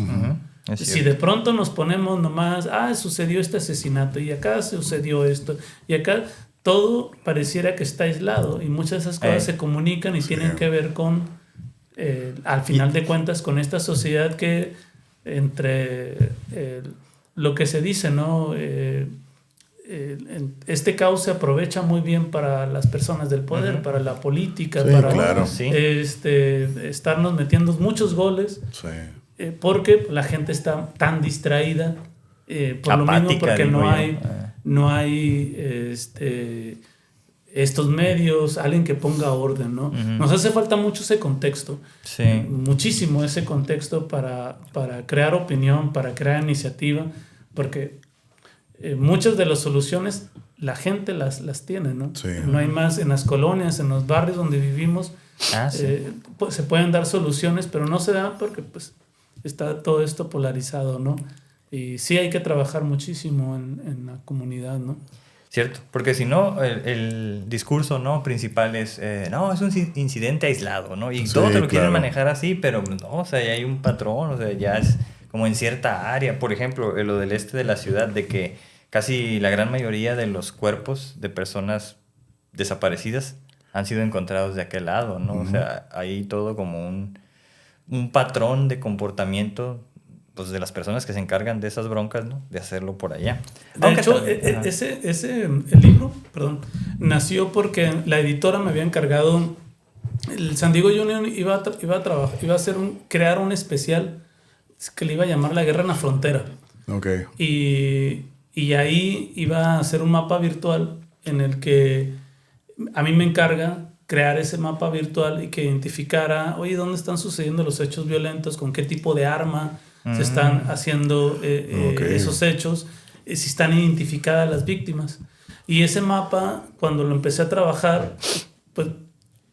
Si de pronto nos ponemos nomás, sucedió este asesinato y acá sucedió esto y acá, todo pareciera que está aislado, y muchas de esas cosas se comunican y tienen que ver con, al final de cuentas, con esta sociedad que entre lo que se dice, ¿no? Este caos se aprovecha muy bien para las personas del poder, para la política, para estarnos metiendo muchos goles. Porque la gente está tan distraída, por lo mismo, porque no hay estos medios, alguien que ponga orden, ¿no? Nos hace falta mucho ese contexto, muchísimo ese contexto para crear opinión, para crear iniciativa, porque muchas de las soluciones la gente las tiene, ¿no? No hay más en las colonias, en los barrios donde vivimos, pues, se pueden dar soluciones, pero no se dan porque pues está todo esto polarizado, ¿no? Y sí hay que trabajar muchísimo en la comunidad, ¿no? Cierto, porque si no, el discurso, ¿no?, principal es, no, es un incidente aislado, ¿no? Y todo te lo quieren manejar así, pero no, o sea, ya hay un patrón, o sea, ya es como en cierta área. Por ejemplo, lo del este de la ciudad, de que casi la gran mayoría de los cuerpos de personas desaparecidas han sido encontrados de aquel lado, ¿no? O sea, hay todo como un patrón de comportamiento, pues, de las personas que se encargan de esas broncas, ¿no?, de hacerlo por allá. De hecho, el libro, nació porque la editora me había encargado, el San Diego Union iba a crear un especial que le iba a llamar La Guerra en la Frontera. Y ahí iba a hacer un mapa virtual en el que a mí me encarga crear ese mapa virtual y que identificara, oye, ¿dónde están sucediendo los hechos violentos? ¿Con qué tipo de arma se están haciendo esos hechos? Si están identificadas las víctimas. Y ese mapa, cuando lo empecé a trabajar, pues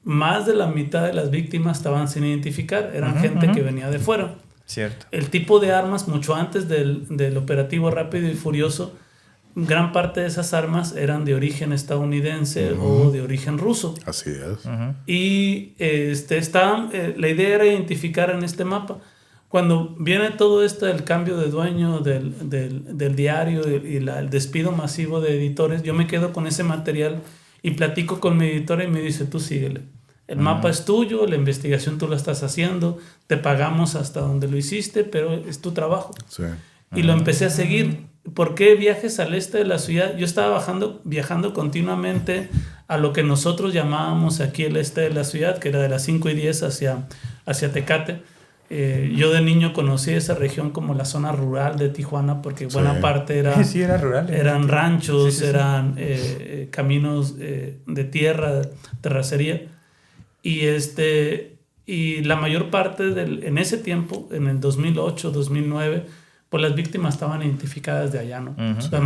más de la mitad de las víctimas estaban sin identificar. Eran gente que venía de fuera. Cierto. El tipo de armas, mucho antes del operativo Rápido y Furioso, gran parte de esas armas eran de origen estadounidense o de origen ruso. Así es. Y la idea era identificar en este mapa cuando viene todo esto, el cambio de dueño del diario y el despido masivo de editores, yo me quedo con ese material y platico con mi editora y me dice, tú síguele. El mapa es tuyo, la investigación tú la estás haciendo, te pagamos hasta donde lo hiciste, pero es tu trabajo. Sí. Y lo empecé a seguir. ¿Por qué viajes al este de la ciudad? Yo estaba viajando continuamente a lo que nosotros llamábamos aquí el este de la ciudad, que era de las 5 y 10 hacia Tecate. Yo de niño conocí esa región como la zona rural de Tijuana, porque buena parte Sí, era rural. eran ranchos, Sí. eran caminos de tierra, terracería. Y la mayor parte en ese tiempo, en el 2008, 2009, pues las víctimas estaban identificadas de allá, ¿no? La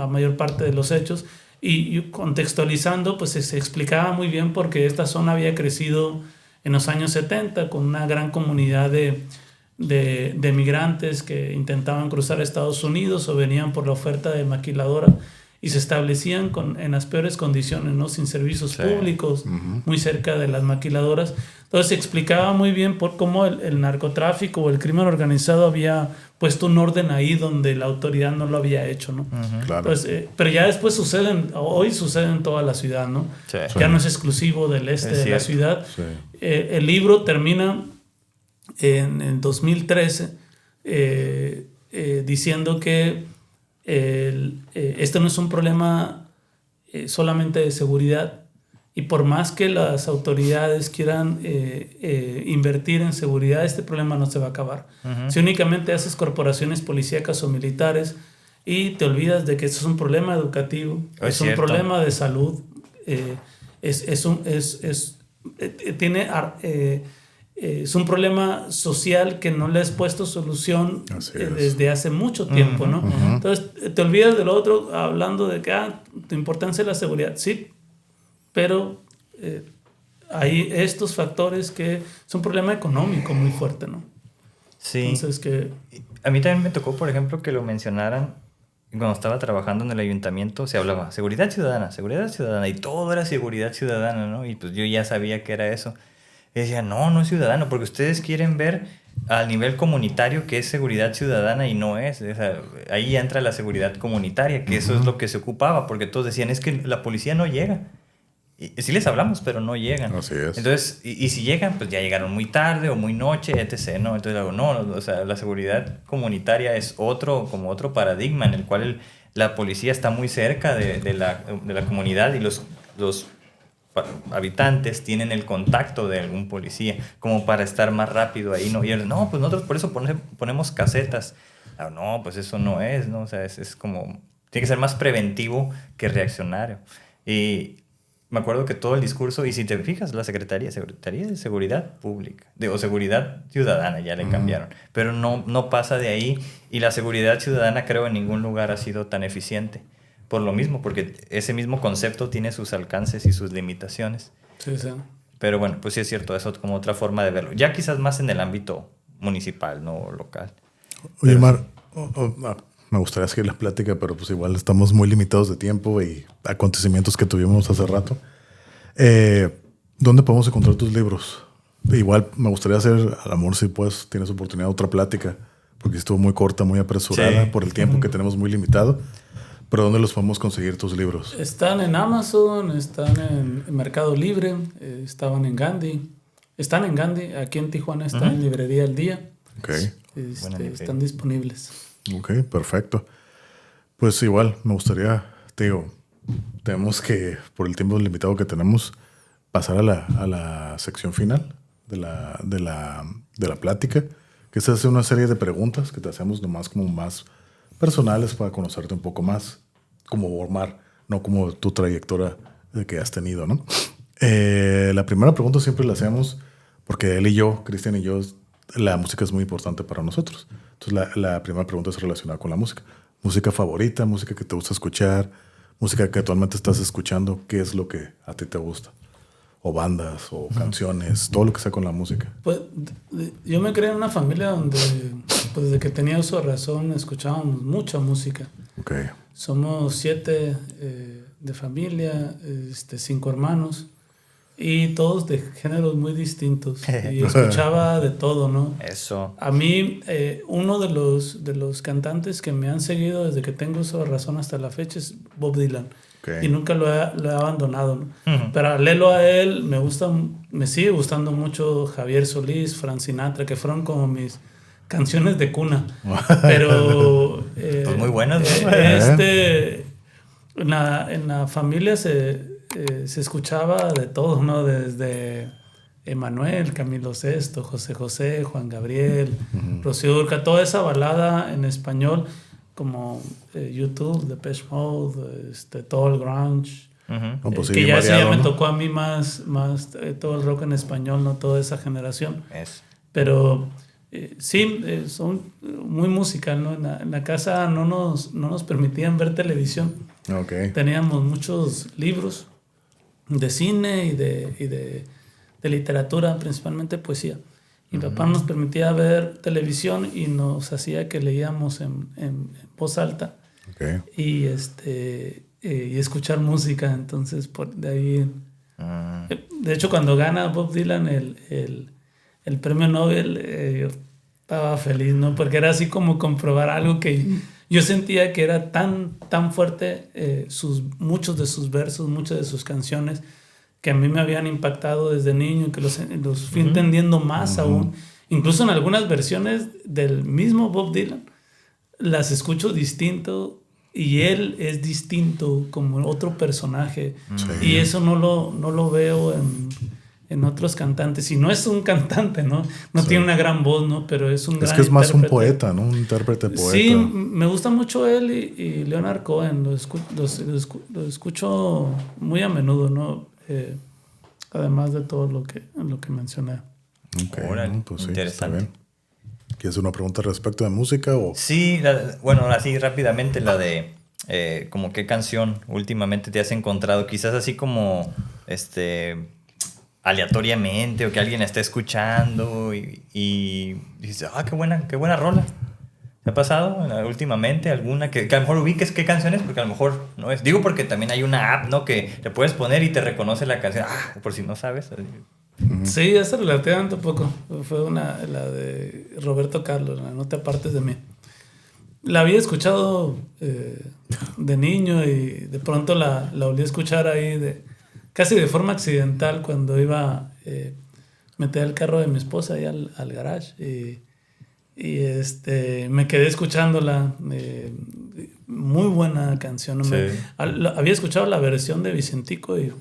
mayor parte de los hechos. Y contextualizando, pues se explicaba muy bien porque esta zona había crecido en los años 70 con una gran comunidad de migrantes que intentaban cruzar a Estados Unidos o venían por la oferta de maquiladora y se establecían en las peores condiciones, ¿no? Sin servicios públicos, muy cerca de las maquiladoras. Entonces se explicaba muy bien por cómo el narcotráfico o el crimen organizado había puesto un orden ahí donde la autoridad no lo había hecho, ¿no? Claro. Pues, pero ya después hoy sucede en toda la ciudad, ¿no? Sí. Ya no es exclusivo del este de la ciudad. Sí. El libro termina en 2013 diciendo que este no es un problema solamente de seguridad, y por más que las autoridades quieran invertir en seguridad, este problema no se va a acabar. Si únicamente haces corporaciones policíacas o militares y te olvidas de que esto es un problema educativo, es un problema de salud, es un problema social que no le has puesto solución desde hace mucho tiempo, ¿no? Entonces te olvidas de lo otro hablando de que tu importancia es la seguridad, sí, pero hay estos factores que es un problema económico muy fuerte, ¿no? Sí. Entonces a mí también me tocó, por ejemplo, que lo mencionaran cuando estaba trabajando en el ayuntamiento. Se hablaba seguridad ciudadana, y todo era seguridad ciudadana, ¿no? Y pues yo ya sabía que era eso. Y decía, no es ciudadano, porque ustedes quieren ver al nivel comunitario que es seguridad ciudadana y no es. O sea, ahí entra la seguridad comunitaria, que eso es lo que se ocupaba, porque todos decían, es que la policía no llega. Y sí les hablamos, pero no llegan. Así es. Entonces, y si llegan, pues ya llegaron muy tarde o muy noche, etc., ¿no? Entonces, o sea, la seguridad comunitaria es otro paradigma en el cual la policía está muy cerca de la comunidad y los habitantes tienen el contacto de algún policía como para estar más rápido ahí, ¿no? Y ellos, no, pues nosotros por eso ponemos casetas. No, pues eso no es, ¿no? O sea, es como... Tiene que ser más preventivo que reaccionario. Y me acuerdo que todo el discurso, y si te fijas, la Secretaría de Seguridad Pública, o Seguridad Ciudadana, ya le cambiaron, pero no pasa de ahí, y la seguridad ciudadana creo en ningún lugar ha sido tan eficiente, por lo mismo, porque ese mismo concepto tiene sus alcances y sus limitaciones. Sí. Pero bueno, pues sí es cierto, eso como otra forma de verlo, ya quizás más en el ámbito municipal, no local. Oye, Mar, me gustaría seguir la plática, pero pues igual estamos muy limitados de tiempo y acontecimientos que tuvimos hace rato. ¿Dónde podemos encontrar tus libros? Igual me gustaría hacer, al amor, si puedes, tienes oportunidad, otra plática, porque estuvo muy corta, muy apresurada por el tiempo que tenemos muy limitado. Pero ¿dónde los podemos conseguir tus libros? Están en Amazon, están en Mercado Libre, estaban en Gandhi. Están en Gandhi, aquí en Tijuana está en Librería El Día. Okay. Están disponibles. Ok, perfecto. Pues igual, me gustaría, te digo, tenemos que, por el tiempo limitado que tenemos, pasar a la sección final de la plática, que es hacer una serie de preguntas que te hacemos nomás como más personales para conocerte un poco más, como Omar, no como tu trayectoria que has tenido, ¿no? La primera pregunta siempre la hacemos porque él y yo, Cristian y yo, la música es muy importante para nosotros. Entonces la primera pregunta es relacionada con la música. Música favorita, música que te gusta escuchar, música que actualmente estás escuchando, ¿qué es lo que a ti te gusta? O bandas, o canciones, todo lo que sea con la música. Pues yo me crié en una familia donde pues, desde que tenía uso de razón escuchábamos mucha música. Okay. Somos 7 de familia, 5 hermanos. y todos de géneros muy distintos. Y escuchaba de todo, ¿no? Eso. A mí, uno de los cantantes que me han seguido desde que tengo uso de razón hasta la fecha es Bob Dylan. Ok. Y nunca lo he abandonado, ¿no? Ujú. Paralelo a él, me sigue gustando mucho Javier Solís, Frank Sinatra, que fueron como mis canciones de cuna. Pero... Pues muy buenas, ¿no? En la familia se escuchaba de todo, ¿no? Desde Emanuel, Camilo Sesto, José José, Juan Gabriel, Rocío Dúrcal, toda esa balada en español, como YouTube, Depeche Mode, todo el grunge. Ujú. Pues sí, Que bien ya, eso ya variado, me ¿no? tocó a mí más todo el rock en español, no toda esa generación. Eso. Pero sí, son muy musical, ¿no? En la casa no nos permitían ver televisión. Ok. Teníamos muchos libros de cine y de literatura, principalmente poesía. Mi papá nos permitía ver televisión y nos hacía que leíamos en voz alta Ok. y escuchar música. Entonces, de ahí... De hecho, cuando gana Bob Dylan el premio Nobel, yo estaba feliz, ¿no? Porque era así como comprobar algo que yo sentía que era tan fuerte, muchos de sus versos, muchas de sus canciones, que a mí me habían impactado desde niño, que los fui entendiendo más aún. Incluso en algunas versiones del mismo Bob Dylan, las escucho distinto y él es distinto como otro personaje. Sí. Y eso no lo veo en otros cantantes. Y no es un cantante, ¿no? No Sí. tiene una gran voz, ¿no? Pero es un gran Es que es más un intérprete. poeta, ¿no? Un intérprete poeta. Sí, me gusta mucho él y Leonard Cohen. Lo escucho muy a menudo, ¿no? Además de todo lo que mencioné. Ok, Órale, ¿no? Pues sí, está interesante. bien. ¿Quieres una pregunta respecto de música o...? Sí, bueno, así rápidamente la de como qué canción últimamente te has encontrado, quizás así como aleatoriamente o que alguien esté escuchando y dices, qué buena rola. ¿Te ha pasado últimamente alguna que a lo mejor ubiques qué canciones? Porque a lo mejor no es. Digo porque también hay una app, ¿no? Que le puedes poner y te reconoce la canción. Por si no sabes. Sí, hace relativamente poco. Fue la de Roberto Carlos, la No te apartes de mí. La había escuchado de niño y de pronto la volví a escuchar ahí casi de forma accidental cuando iba a meter el carro de mi esposa ahí al garage y me quedé escuchándola. Muy buena canción. Sí. Había escuchado la versión de Vicentico y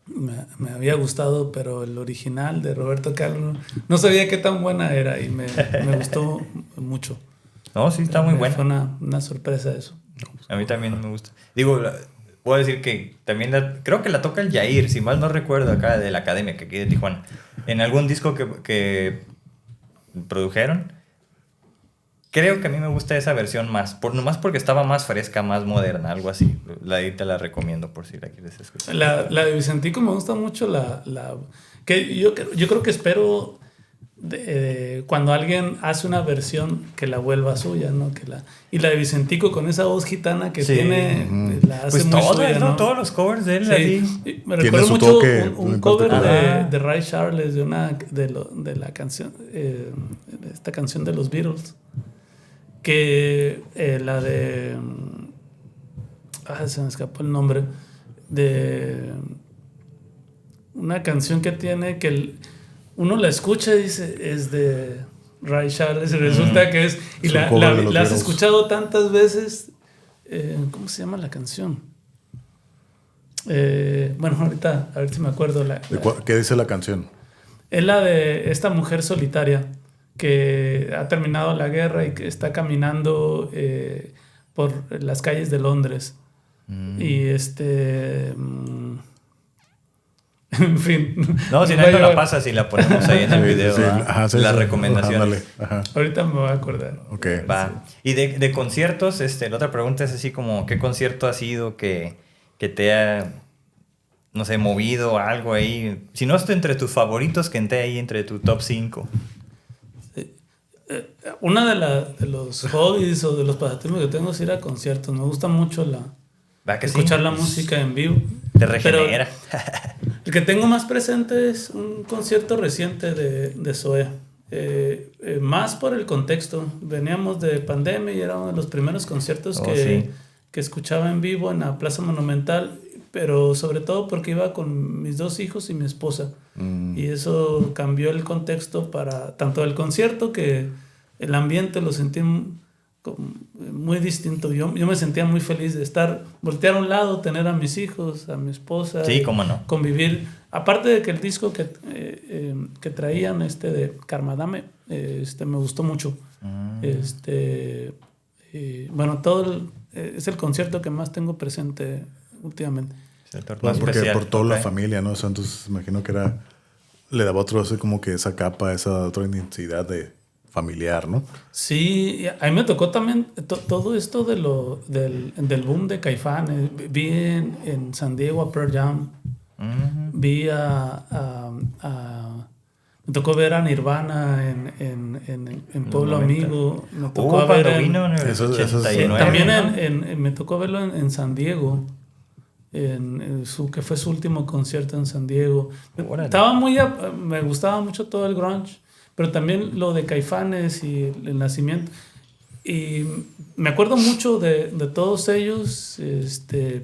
me había gustado, pero el original de Roberto Carlos no sabía qué tan buena era y me gustó mucho. No, sí, está muy buena. Fue una sorpresa eso. A mí también me gusta. Digo, voy a decir que también creo que la toca el Yair, si mal no recuerdo, acá de la Academia, que aquí de Tijuana. En algún disco que produjeron. Creo que a mí me gusta esa versión más, nomás porque estaba más fresca, más moderna, algo así. Ahí te la recomiendo por si la quieres escuchar. La de Vicentico me gusta mucho que yo creo que espero cuando alguien hace una versión que la vuelva suya, ¿no? Y la de Vicentico con esa voz gitana que Sí. tiene, la hace Pues muy todas, suya, ¿no? ¿no? Todos los covers de él, Sí. así. Y me Tiene recuerdo su mucho toque un muy cover particular. de Ray Charles de la canción, esta canción de los Beatles, que la de se me escapó el nombre, de una canción que tiene que uno la escucha y dice es de Ray Charles y resulta que es y Es un la cover de los has Beatles. escuchado tantas veces. ¿Cómo se llama la canción? Bueno, ahorita a ver si me acuerdo. ¿Qué dice la canción? Es la de esta mujer solitaria que ha terminado la guerra y que está caminando por las calles de Londres. Y en fin. No, si no, no la pasas y la ponemos ahí en el video. Sí, ¿va? ajá, sí, Las sí. recomendaciones. Ándale, ajá. Ahorita me voy a acordar. Ok. Va. Y de conciertos, la otra pregunta es así como, ¿qué concierto ha sido que te ha, no sé, movido algo ahí? Si no estoy entre tus favoritos, que esté ahí entre tu top 5. Una de los hobbies o de los pasatiempos que tengo es ir a conciertos. Me gusta mucho ¿Va que sí? escuchar la música en vivo. Te regenera. El que tengo más presente es un concierto reciente de Zoé. Más por el contexto. Veníamos de pandemia y era uno de los primeros conciertos que escuchaba en vivo en la Plaza Monumental, pero sobre todo porque iba con mis 2 hijos y mi esposa. Y eso cambió el contexto para tanto el concierto, que el ambiente lo sentí muy distinto. Yo me sentía muy feliz de voltear a un lado, tener a mis hijos, a mi esposa. Sí, cómo no. Convivir. Aparte de que el disco que traían de Karmadame, me gustó mucho. Bueno, es el concierto que más tengo presente últimamente. Por toda la familia, ¿no? O sea, entonces imagino que le daba otro, así como que esa capa, esa otra intensidad de familiar, ¿no? Sí, a mí me tocó también todo esto del boom de Caifanes. Vi en San Diego a Pearl Jam. Vi me tocó ver a Nirvana en Pueblo Amigo. Me tocó cuando vino en el 89. También me tocó verlo en San Diego. Que fue su último concierto en San Diego. Me gustaba mucho todo el grunge, pero también lo de Caifanes y el nacimiento. Y me acuerdo mucho de todos ellos,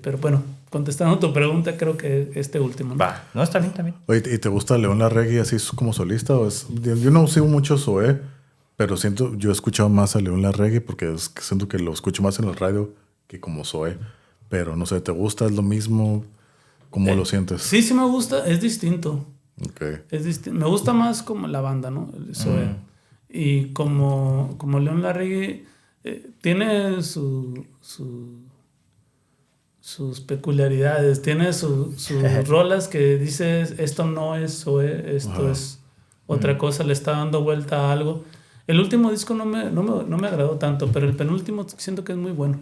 pero bueno, contestando tu pregunta, creo que último, ¿no? No, está bien, también. Oye, ¿y te gusta León Larregui así como solista? Yo no sigo mucho Zoé, pero yo he escuchado más a León Larregui porque siento que lo escucho más en la radio que como Zoé. Pero no sé, ¿te gusta? ¿Es lo mismo? ¿Cómo lo sientes? Sí, me gusta, es distinto. Okay. Me gusta más como la banda, ¿no? Zoé. Y como León Larregui tiene sus peculiaridades, tiene sus rolas que dices, esto no es Zoé, esto es otra cosa, le está dando vuelta a algo. El último disco no me agradó tanto, pero el penúltimo siento que es muy bueno.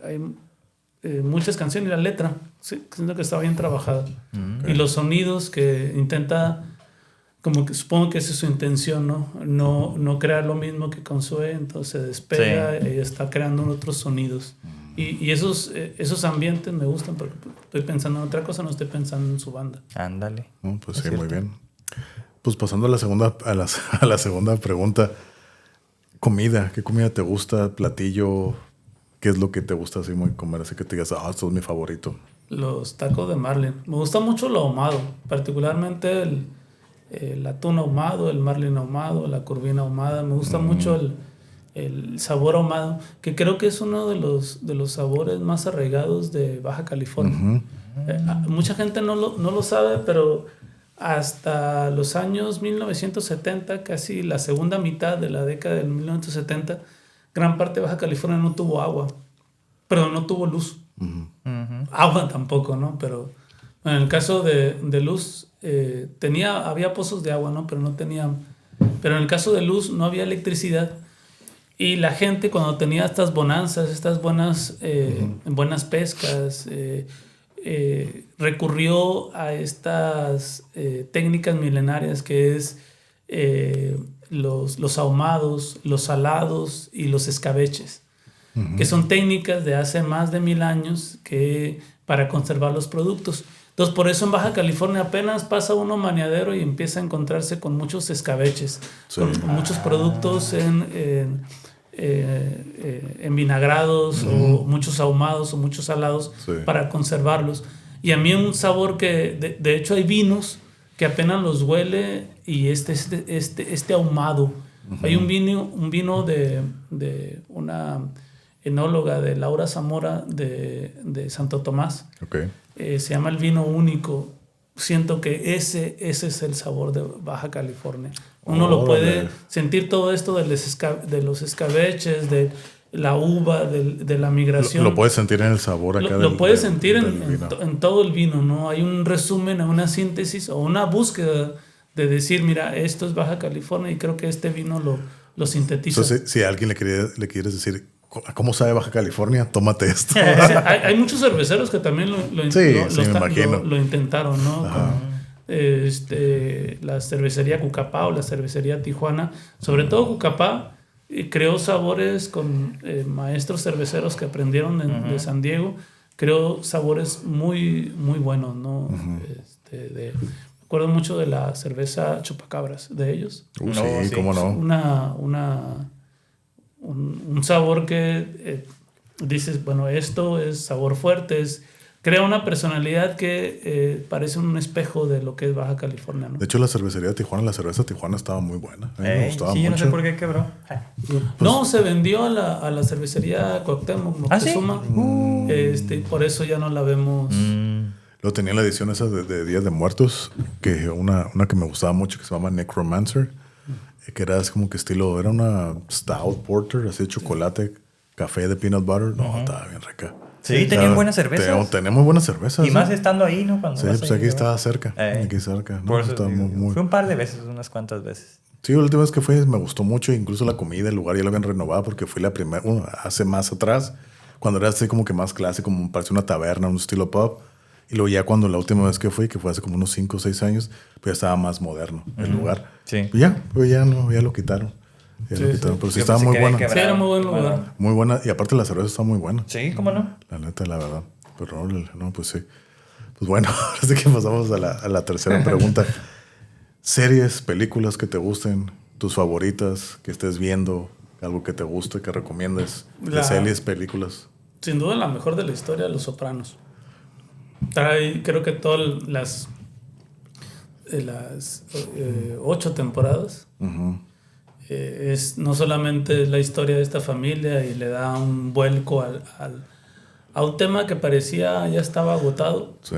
Hay muchas canciones y la letra siento que está bien trabajada. Y los sonidos que intenta, como que supongo que esa es su intención, no crear lo mismo que con Zoé, entonces se despega y está creando otros sonidos. Y esos ambientes me gustan porque estoy pensando en otra cosa, no estoy pensando en su banda. Ándale. Pues sí, muy bien. Pues pasando a la segunda pregunta. Comida, ¿qué comida te gusta? Platillo, ¿qué es lo que te gusta así muy comer? Así que te digas, esto es mi favorito. Los tacos de marlin. Me gusta mucho lo ahumado, particularmente el atún ahumado, el marlin ahumado, la curvina ahumada. Me gusta mucho el sabor ahumado, que creo que es uno de los sabores más arraigados de Baja California. Mucha gente no lo sabe, pero hasta los años 1970, casi la segunda mitad de la década de 1970, gran parte de Baja California no tuvo agua. Perdón, no tuvo luz. Agua tampoco, ¿no? Pero en el caso de luz, había pozos de agua, ¿no? Pero en el caso de luz no había electricidad. Y la gente, cuando tenía estas bonanzas, estas buenas pescas, recurrió a estas técnicas milenarias que es los ahumados, los salados y los escabeches, que son técnicas de hace más de 1000 años para conservar los productos. Entonces, por eso en Baja California apenas pasa uno maneadero y empieza a encontrarse con muchos escabeches, con muchos productos envinagrados o muchos ahumados o muchos salados para conservarlos. Y a mí un sabor que de hecho hay vinos que apenas los huele y este ahumado. Hay un vino de una enóloga, de Laura Zamora de Santo Tomás. Se llama el vino único. Siento que ese es el sabor de Baja California. Uno lo puede sentir, todo esto de los escabeches, de la uva, de la migración. Lo puedes sentir en el sabor acá. Lo puedes sentir en todo el vino, ¿no? Hay un resumen, una síntesis o una búsqueda de decir, mira, esto es Baja California y creo que este vino lo sintetiza. Entonces, si a alguien le quieres decir, ¿cómo sabe Baja California? Tómate esto. Hay muchos cerveceros que también lo intentaron, ¿no? La cervecería Cucapá o la cervecería Tijuana, sobre todo Cucapá, creó sabores con maestros cerveceros que aprendieron de San Diego, creó sabores muy, muy buenos, ¿no? Me acuerdo mucho de la cerveza Chupacabras de ellos. Sí, sí. cómo no. Un sabor que dices, bueno, esto es sabor fuerte, crea una personalidad que parece un espejo de lo que es Baja California, ¿no? De hecho, la cervecería de Tijuana, la cerveza de Tijuana estaba muy buena. A mí me gustaba sí, yo no mucho. sé por qué quebró. No, se vendió a la cervecería Cuauhtémoc Moctezuma. Por eso ya no la vemos. Luego tenía la edición esa de Días de Muertos, que una que me gustaba mucho, que se llama Necromancer, que era así como que estilo, era una stout porter, así de chocolate, café de peanut butter. No, estaba bien rica. Sí, tenían buenas cervezas. Tenía muy buenas cervezas. Y más estando ahí, ¿no? Cuando Sí, vas pues ahí, aquí ¿no? estaba cerca. Aquí cerca. ¿No? Por eso Estaba muy... fue un par de veces, unas cuantas veces. Sí, la última vez que fui me gustó mucho, incluso la comida, el lugar ya lo habían renovado porque fui la primera, hace más atrás, cuando era así como que más clásico, como parecía una taberna, un estilo pub. Y luego ya cuando la última vez que fui, que fue hace como unos 5 o 6 años, pues ya estaba más moderno el lugar. Sí. Y ya lo quitaron. Lo quitaron. Pero sí Yo estaba pensé muy que había buena. quebrado. Sí, era muy buen lugar. Muy buena. Y aparte la cerveza está muy buena. Sí, ¿cómo no? La neta, la verdad. Pero no, pues sí. Pues bueno, ahora sí que pasamos a la tercera pregunta. Series, películas que te gusten, tus favoritas, que estés viendo, algo que te guste, que recomiendes. De series, películas. Sin duda la mejor de la historia, Los Sopranos. Trae, creo que todas las 8 temporadas. Es no solamente la historia de esta familia y le da un vuelco a un tema que parecía ya estaba agotado. Sí.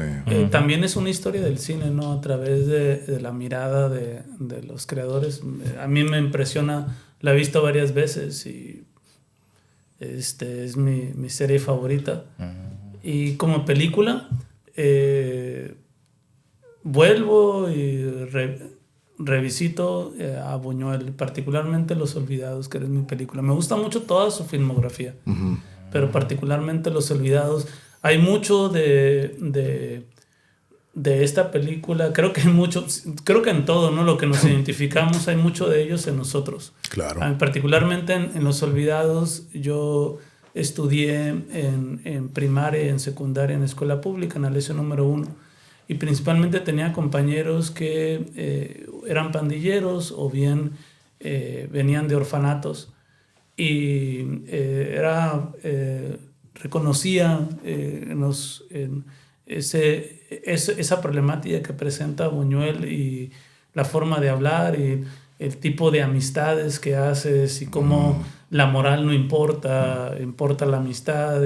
También es una historia del cine, ¿no? A través de la mirada de los creadores. A mí me impresiona, la he visto varias veces y es mi serie favorita. Y como película, vuelvo y revisito a Buñuel, particularmente Los Olvidados, que es mi película. Me gusta mucho toda su filmografía, pero particularmente Los Olvidados. Hay mucho de esta película, creo que en todo, ¿no? Lo que nos identificamos, hay mucho de ellos en nosotros. Claro. Particularmente en Los Olvidados, yo estudié en primaria y en secundaria en escuela pública, en Alesio número 1, y principalmente tenía compañeros que eran pandilleros o bien venían de orfanatos y reconocía esa problemática que presenta Buñuel y la forma de hablar y el tipo de amistades que haces y cómo la moral no importa, importa la amistad.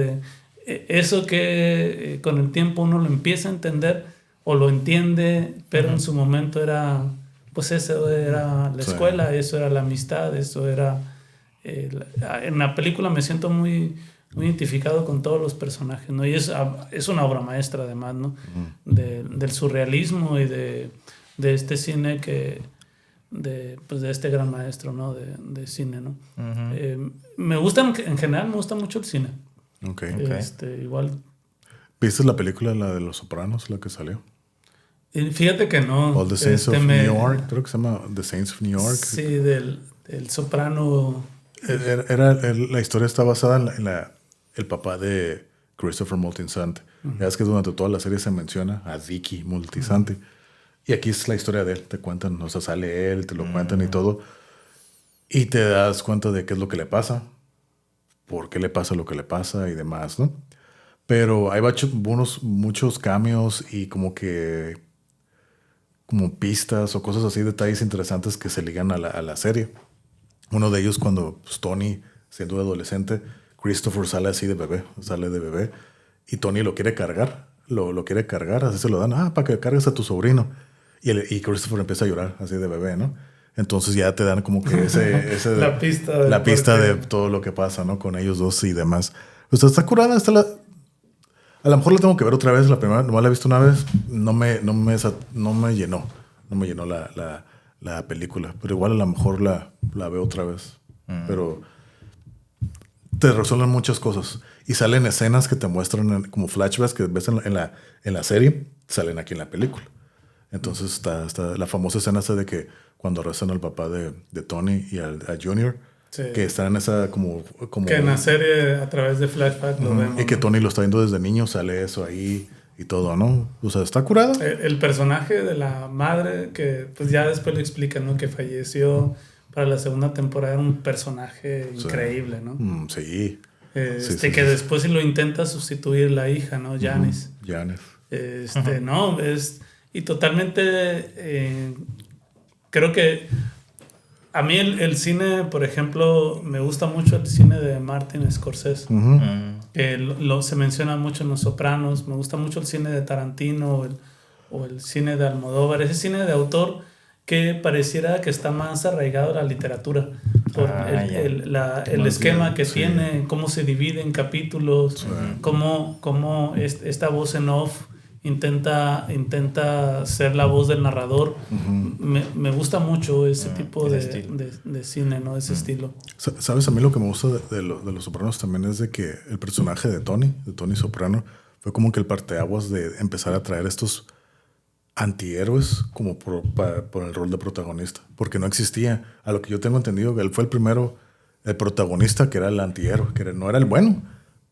Eso que con el tiempo uno lo empieza a entender o lo entiende, pero en su momento era, pues eso era la escuela, eso era la amistad, eso era... en la película me siento muy identificado con todos los personajes, ¿no? Y es una obra maestra además, ¿no? Del surrealismo y de este cine pues de este gran maestro, ¿no? De cine, ¿no? Me gusta, en general me gusta mucho el cine. Okay. Igual. ¿Viste la película, la de Los Sopranos, la que salió? Fíjate que no. O The Saints of New York, creo que se llama The Saints of New York. Sí, del soprano. La historia está basada en el papá de Christopher Moltisanti. Ya es que durante toda la serie se menciona a Vicky Moltisanti. Y aquí es la historia de él. Te cuentan, o sea, sale él, te lo cuentan y todo. Y te das cuenta de qué es lo que le pasa, por qué le pasa lo que le pasa y demás, ¿no? Pero hay muchos cambios y como pistas o cosas así, detalles interesantes que se ligan a la serie. Uno de ellos cuando pues, Tony, siendo adolescente, Christopher sale de bebé y Tony lo quiere cargar, lo quiere cargar, así se lo dan, para que cargues a tu sobrino. Y Christopher empieza a llorar así de bebé, ¿no? Entonces ya te dan como que la pista de todo lo que pasa, ¿no? Con ellos dos y demás. Pues está curada, a lo mejor la tengo que ver otra vez. La primera, nomás la he visto una vez. No me llenó. No me llenó la película. Pero igual a lo mejor la veo otra vez. Pero te resuelven muchas cosas. Y salen escenas que te muestran como flashbacks que ves en la serie. Salen aquí en la película. Entonces está la famosa escena esa de que cuando arrestan al papá de Tony y a Junior, Sí. Que están en esa como Que en la serie a través de flashback lo vemos. y que ¿no? Tony lo está viendo desde niño, sale eso ahí y todo, ¿no? O sea, está curada. El personaje de la madre, que pues ya después lo explican, ¿no? Que falleció para la segunda temporada, era un personaje increíble, ¿no? Sí. Que después lo intenta sustituir la hija, ¿no? Janice. Janice. No, y totalmente creo que a mí el cine, por ejemplo, me gusta mucho el cine de Martin Scorsese. Se menciona mucho en Los Sopranos. Me gusta mucho el cine de Tarantino o el cine de Almodóvar. Ese cine de autor que pareciera que está más arraigado a la literatura. Por el esquema que tiene, cómo se divide en capítulos, cómo esta voz en off intenta ser la voz del narrador. Me gusta mucho ese tipo de cine, ¿no? Ese estilo. ¿Sabes? A mí lo que me gusta de Los Sopranos también es de que el personaje de Tony Soprano, fue como que el parteaguas de empezar a traer estos antihéroes como por el rol de protagonista, porque no existía. A lo que yo tengo entendido, él fue el protagonista que era el antihéroe, que no era el bueno,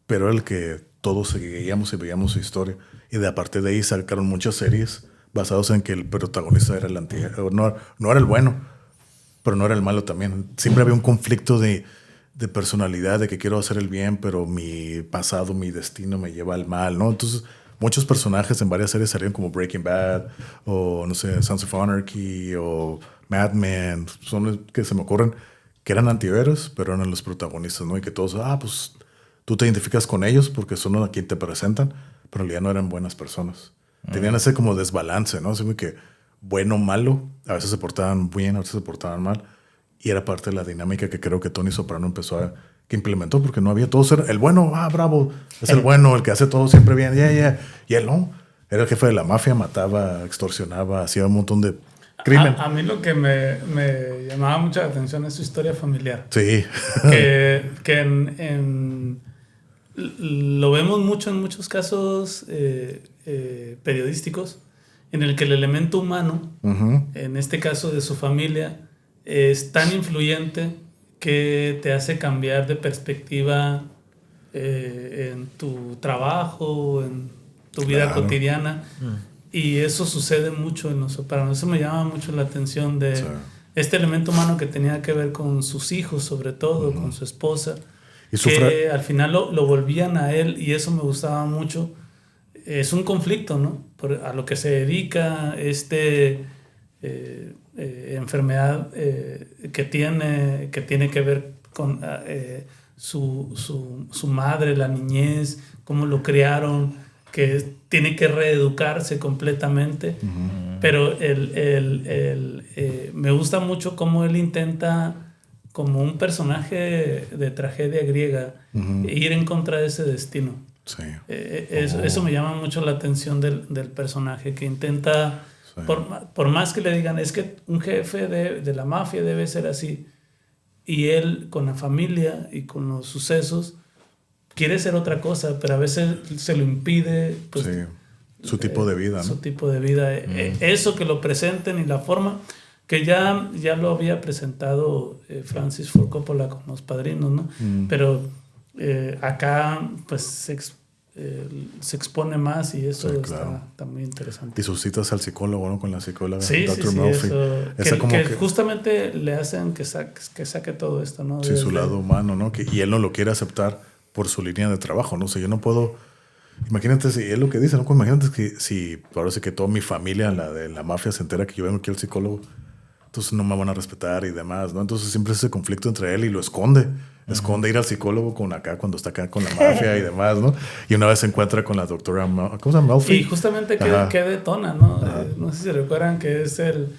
pero era el que todos seguíamos y veíamos su historia. Y de aparte de ahí sacaron muchas series basadas en que el protagonista era el antihéroe. No era el bueno, pero no era el malo también. Siempre había un conflicto de personalidad, de que quiero hacer el bien, pero mi pasado, mi destino me lleva al mal, ¿no? Entonces, muchos personajes en varias series salieron como Breaking Bad, o no sé, Sons of Anarchy, o Mad Men, son los que se me ocurren, que eran antihéroes, pero eran los protagonistas, ¿no? Y que todos, pues tú te identificas con ellos porque son a quien te presentan, pero en realidad no eran buenas personas. Tenían ese como desbalance, ¿no? Así que bueno, malo, a veces se portaban bien, a veces se portaban mal, y era parte de la dinámica que creo que Tony Soprano que implementó, porque no había todos. El bueno, bravo, es el bueno, el que hace todo siempre bien, y él no. Era el jefe de la mafia, mataba, extorsionaba, hacía un montón de crimen. A mí lo que me llamaba mucha atención es su historia familiar. Sí. que lo vemos mucho en muchos casos periodísticos, en el que el elemento humano, en este caso de su familia, es tan influyente que te hace cambiar de perspectiva en tu trabajo, en tu vida cotidiana. Y eso sucede mucho en Los Sopranos. Eso me llama mucho la atención de este elemento humano que tenía que ver con sus hijos, sobre todo, con su esposa, y que al final lo volvían a él, y eso me gustaba mucho. Es un conflicto, ¿no? A lo que se dedica enfermedad que tiene que ver con su madre, la niñez, cómo lo criaron, que tiene que reeducarse completamente. Pero me gusta mucho cómo él intenta, como un personaje de tragedia griega, ir en contra de ese destino. Sí. Eso me llama mucho la atención del personaje, que intenta, por más que le digan, es que un jefe de la mafia debe ser así, y él con la familia y con los sucesos quiere ser otra cosa, pero a veces se lo impide, pues, su tipo de vida, ¿no? Su tipo de vida. Eso que lo presenten, y la forma que ya lo había presentado Francis Ford Coppola con Los Padrinos, ¿no? Pero acá pues se expone más, y eso está muy interesante. Y sus citas al psicólogo, ¿no? Con la psicóloga Dr. Murphy. Que justamente le hacen que saque todo esto, ¿no? Sí, su lado humano, ¿no? Y él no lo quiere aceptar por su línea de trabajo, ¿no? O sea, yo no puedo... Imagínate, si es lo que dice, ¿no? Imagínate que si parece que toda mi familia, la de la mafia, se entera que yo vengo aquí al psicólogo, entonces no me van a respetar y demás, ¿no? Entonces siempre es ese conflicto entre él, y lo esconde. Esconde ir al psicólogo cuando está acá con la mafia y demás, ¿no? Y una vez se encuentra con la doctora, ¿cómo se llama? Melfi. Y justamente que detona, ¿no? No sé si se recuerdan que es el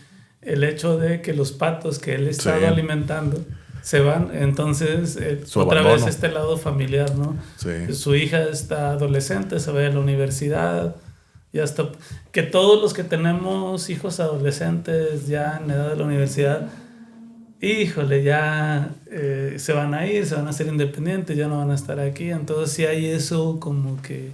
hecho de que los patos que él estaba alimentando se van. Entonces, otra vez este lado familiar, ¿no? Sí. Su hija está adolescente, se va a la universidad, ya está. Que todos los que tenemos hijos adolescentes ya en edad de la universidad, híjole, ya se van a ir, se van a hacer independientes, ya no van a estar aquí. Entonces sí hay eso como que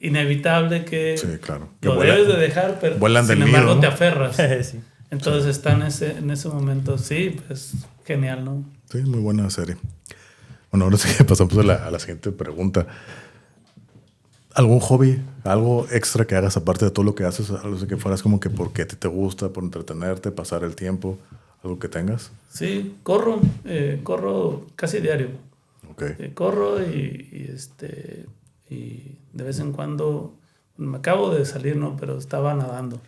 inevitable, que sí, claro. lo debes de dejar, pero sin embargo, ¿no? Te aferras. Sí. Entonces está en ese momento, sí, pues genial, ¿no? Sí, muy buena serie. Bueno, ahora sí que pasamos a la siguiente pregunta. ¿Algún hobby, algo extra que hagas aparte de todo lo que haces? Algo así que fueras como que porque te gusta, por entretenerte, pasar el tiempo, algo que tengas. Sí, corro casi diario. Ok. Corro y de vez en cuando me acabo de salir, ¿no? Pero estaba nadando.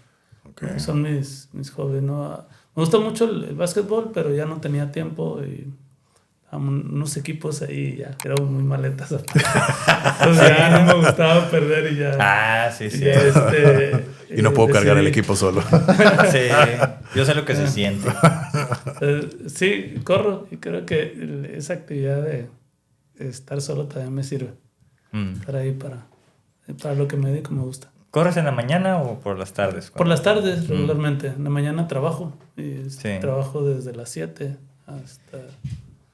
Ok. Son mis hobbies, ¿no? Me gusta mucho el básquetbol, pero ya no tenía tiempo y unos equipos ahí ya eran muy maletas. Entonces ya no me gustaba perder y ya. Ah, sí, sí. Y no puedo cargar el decidí- equipo solo. Sí, yo sé lo que se siente. Sí, corro y creo que esa actividad de estar solo también me sirve. Estar ahí para lo que me dedico me gusta. ¿Corres en la mañana o por las tardes? Por las tardes regularmente. En la mañana trabajo. Y Sí. trabajo desde las 7 hasta...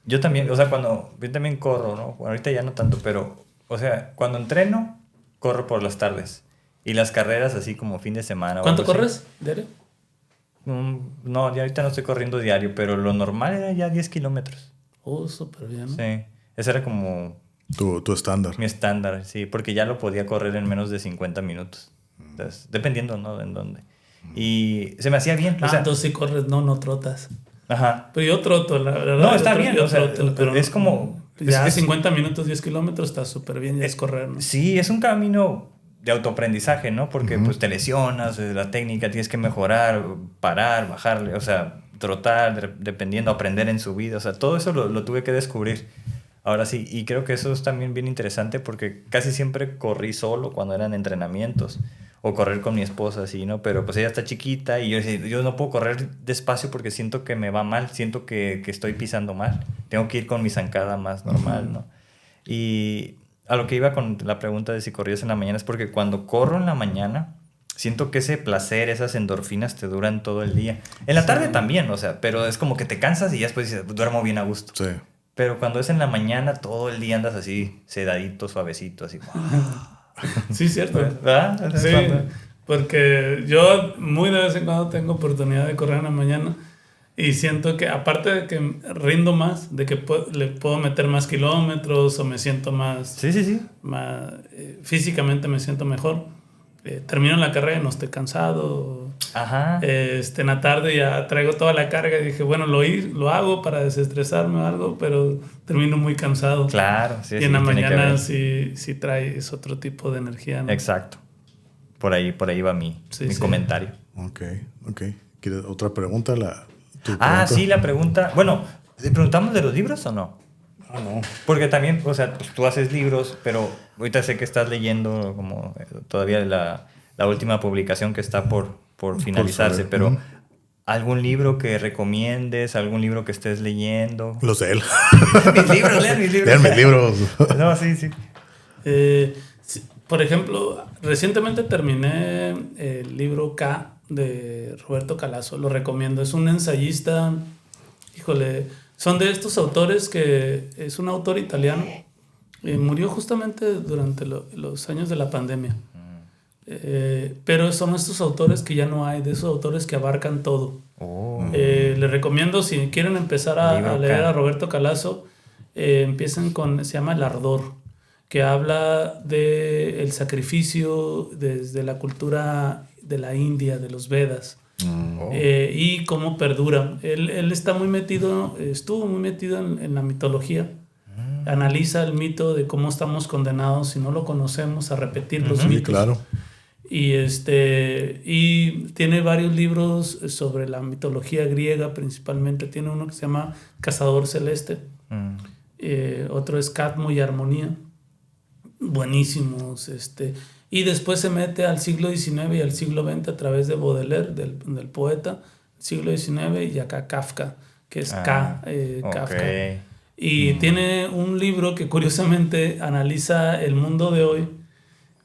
Yo también, o sea, yo también corro, ¿no? Bueno, ahorita ya no tanto, pero, o sea, cuando entreno, corro por las tardes. Y las carreras así como fin de semana. o ¿Cuánto algo así. corres diario? No, ya ahorita no estoy corriendo diario, pero lo normal era ya 10 kilómetros. Oh, súper bien, ¿no? Sí, ese era como Tu estándar. mi estándar, sí, porque ya lo podía correr en menos de 50 minutos. Entonces, dependiendo, ¿no? En dónde. Y se me hacía bien. O sea, Entonces si corres, no trotas. ajá. Pero yo troto, la verdad. No, está yo bien, yo o sea, pero es como... Ya es- 50 minutos, 10 kilómetros está súper bien, ya es correr, ¿no? Sí, es un camino de autoaprendizaje, ¿no? Porque pues te lesionas, la técnica tienes que mejorar, parar, bajarle, o sea, trotar, dependiendo, aprender en su vida, o sea, todo eso lo tuve que descubrir. Ahora sí, y creo que eso es también bien interesante porque casi siempre corrí solo cuando eran entrenamientos o correr con mi esposa, así, ¿no? Pero pues ella está chiquita y yo no puedo correr despacio porque siento que me va mal, siento que estoy pisando mal. Tengo que ir con mi zancada más normal, ¿no? Y a lo que iba con la pregunta de si corrías en la mañana es porque cuando corro en la mañana siento que ese placer, esas endorfinas te duran todo el día. En la tarde también, o sea, pero es como que te cansas y ya después dices, duermo bien a gusto. Sí. Pero cuando es en la mañana, todo el día andas así, sedadito, suavecito, así. Sí, cierto. ¿Verdad? Sí, porque yo muy de vez en cuando tengo oportunidad de correr en la mañana y siento que aparte de que rindo más, de que le puedo meter más kilómetros o me siento más, Sí, sí, sí. físicamente me siento mejor. Termino la carrera y no estoy cansado. Ajá. En la tarde ya traigo toda la carga y dije, bueno, lo hago para desestresarme o algo, pero termino muy cansado. Claro, sí, Y sí, en la tiene que mañana ver. sí traes otro tipo de energía, ¿no? Exacto. Por ahí va mi Sí. comentario. Ok. ¿Quieres otra pregunta? ¿Tu Ah, pregunta? sí, la pregunta. Bueno, ¿le preguntamos de los libros o no? Ah, no. Porque también, o sea, pues, tú haces libros, pero ahorita sé que estás leyendo como todavía la última publicación que está por finalizarse, saber. pero Ujú. ¿algún libro que recomiendes? ¿Algún libro que estés leyendo? Los de él. Mis libros, lean mis libros. Lean mis libros. No, sí, sí. Sí, por ejemplo, recientemente terminé el libro K de Roberto Calazo, lo recomiendo. Es un ensayista, híjole, son de estos autores que es un autor italiano, murió justamente durante los años de la pandemia. Pero son estos autores que ya no hay, de esos autores que abarcan todo. Oh. Les recomiendo, si quieren empezar Libro a leer K. a Roberto Calazo, empiecen se llama El Ardor, que habla de el sacrificio desde la cultura de la India, de los Vedas, Oh. y cómo perdura. Él estuvo muy metido en la mitología. Analiza el mito de cómo estamos condenados, si no lo conocemos, a repetir los Sí, mitos. claro. Y tiene varios libros sobre la mitología griega principalmente. Tiene uno que se llama Cazador Celeste. Otro es Cadmo y Armonía. Buenísimos. Y después se mete al siglo XIX y al siglo XX a través de Baudelaire, del poeta, siglo XIX, y acá Kafka, que es Kafka. Ok. Y tiene un libro que curiosamente analiza el mundo de hoy,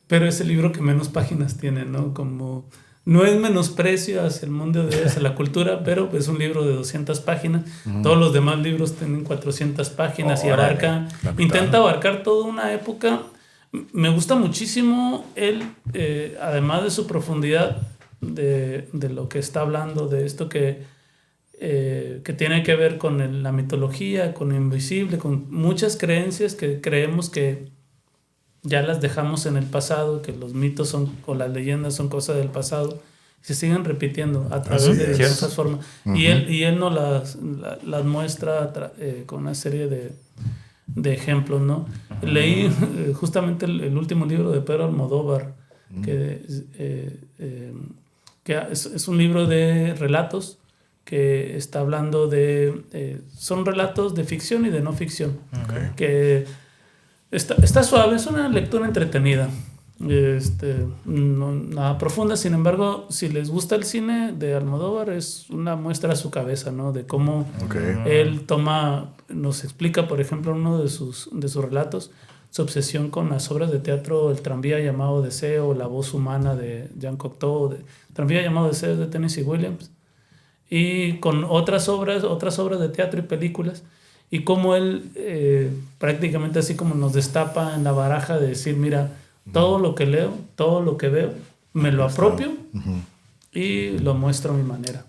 pero es el libro que menos páginas tiene, ¿no? Como no es menosprecio hacia el mundo de hoy, hacia la cultura, pero es un libro de 200 páginas. Todos los demás libros tienen 400 páginas y Órale. intenta abarcar toda una época. Me gusta muchísimo él, además de su profundidad, de lo que está hablando, de esto que tiene que ver con la mitología, con lo invisible, con muchas creencias que creemos que ya las dejamos en el pasado, que los mitos o las leyendas son cosas del pasado, y se siguen repitiendo a través de diversas formas. Y él nos las muestra con una serie de ejemplos, ¿no? Leí justamente el último libro de Pedro Almodóvar, que es un libro de relatos que está hablando son relatos de ficción y de no ficción, que está suave, es una lectura entretenida, no, nada profunda. Sin embargo, si les gusta el cine de Almodóvar, es una muestra a su cabeza, ¿no? De cómo él nos explica, por ejemplo, uno de sus relatos, su obsesión con las obras de teatro, El tranvía llamado Deseo, La voz humana de Jean Cocteau, Tranvía llamado Deseo de Tennessee Williams, y con otras obras de teatro y películas, y cómo él prácticamente así como nos destapa en la baraja de decir, mira, todo lo que leo, todo lo que veo, me lo apropio y lo muestro a mi manera.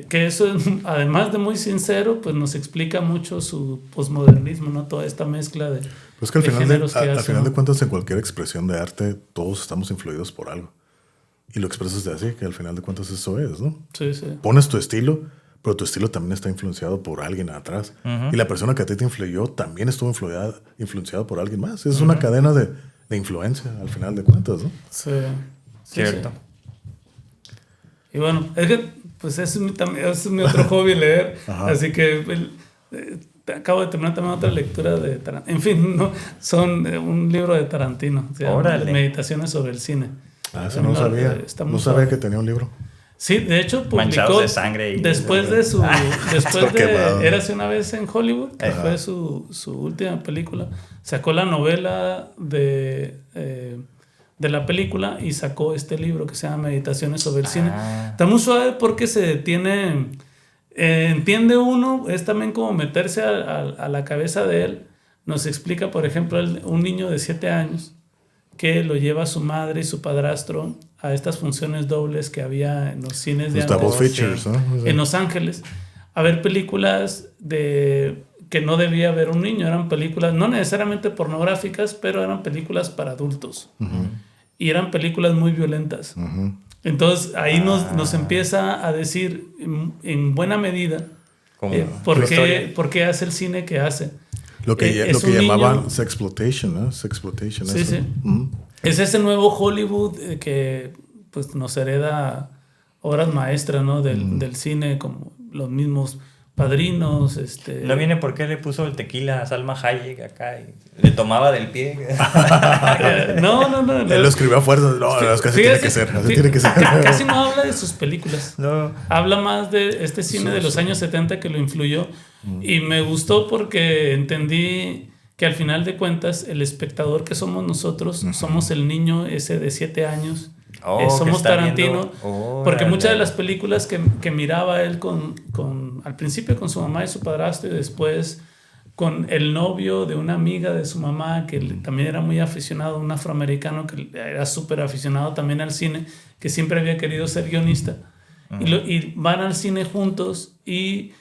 Que eso, además de muy sincero, pues nos explica mucho su posmodernismo, ¿no? Toda esta mezcla de pues que al al final de cuentas, en cualquier expresión de arte, todos estamos influidos por algo. Y lo expresas de así, que al final de cuentas eso es, ¿no? Sí. Pones tu estilo, pero tu estilo también está influenciado por alguien atrás. Y la persona que a ti te influyó también estuvo influenciada por alguien más. Es una cadena de influencia, al final de cuentas, ¿no? Sí. Cierto. Y bueno, es que pues es mi otro hobby leer. Así que acabo de terminar también otra lectura de Tarantino. En fin, ¿no? Son un libro de Tarantino. Se llama Meditaciones sobre el cine. Eso no sabía. No sabía que tenía un libro. Sí, de hecho Manchados de sangre después de Érase una vez en Hollywood, que fue su última película, sacó la novela de la película y sacó este libro que se llama Meditaciones sobre el cine. Está muy suave porque se detiene, entiende uno, es también como meterse a la cabeza de él. Nos explica, por ejemplo, un niño de 7 años que lo lleva su madre y su padrastro a estas funciones dobles que había en los cines de double features, ¿no? En Los Ángeles, a ver películas que no debía ver un niño. Eran películas no necesariamente pornográficas, pero eran películas para adultos. Y eran películas muy violentas. Entonces ahí nos empieza a decir en buena medida por qué hace el cine que hace. Lo que llamaban sexploitation, ¿no? Sexploitation. Sí, sí. Es ese nuevo Hollywood que pues nos hereda obras maestras, ¿no? Del cine, como los mismos Padrinos. ¿No viene por qué le puso el tequila a Salma Hayek acá y le tomaba del pie? No. Él lo escribió a fuerza. No, es que así tiene que ser. Así tiene que ser. Casi no habla de sus películas. No. Habla más de este cine de los años 70 que lo influyó. Y me gustó porque entendí que al final de cuentas el espectador que somos nosotros somos el niño ese de 7 años. Somos Tarantino. Porque muchas de las películas que miraba él al principio con su mamá y su padrastro, y después con el novio de una amiga de su mamá que también era muy aficionado, un afroamericano que era súper aficionado también al cine, que siempre había querido ser guionista, y van al cine juntos y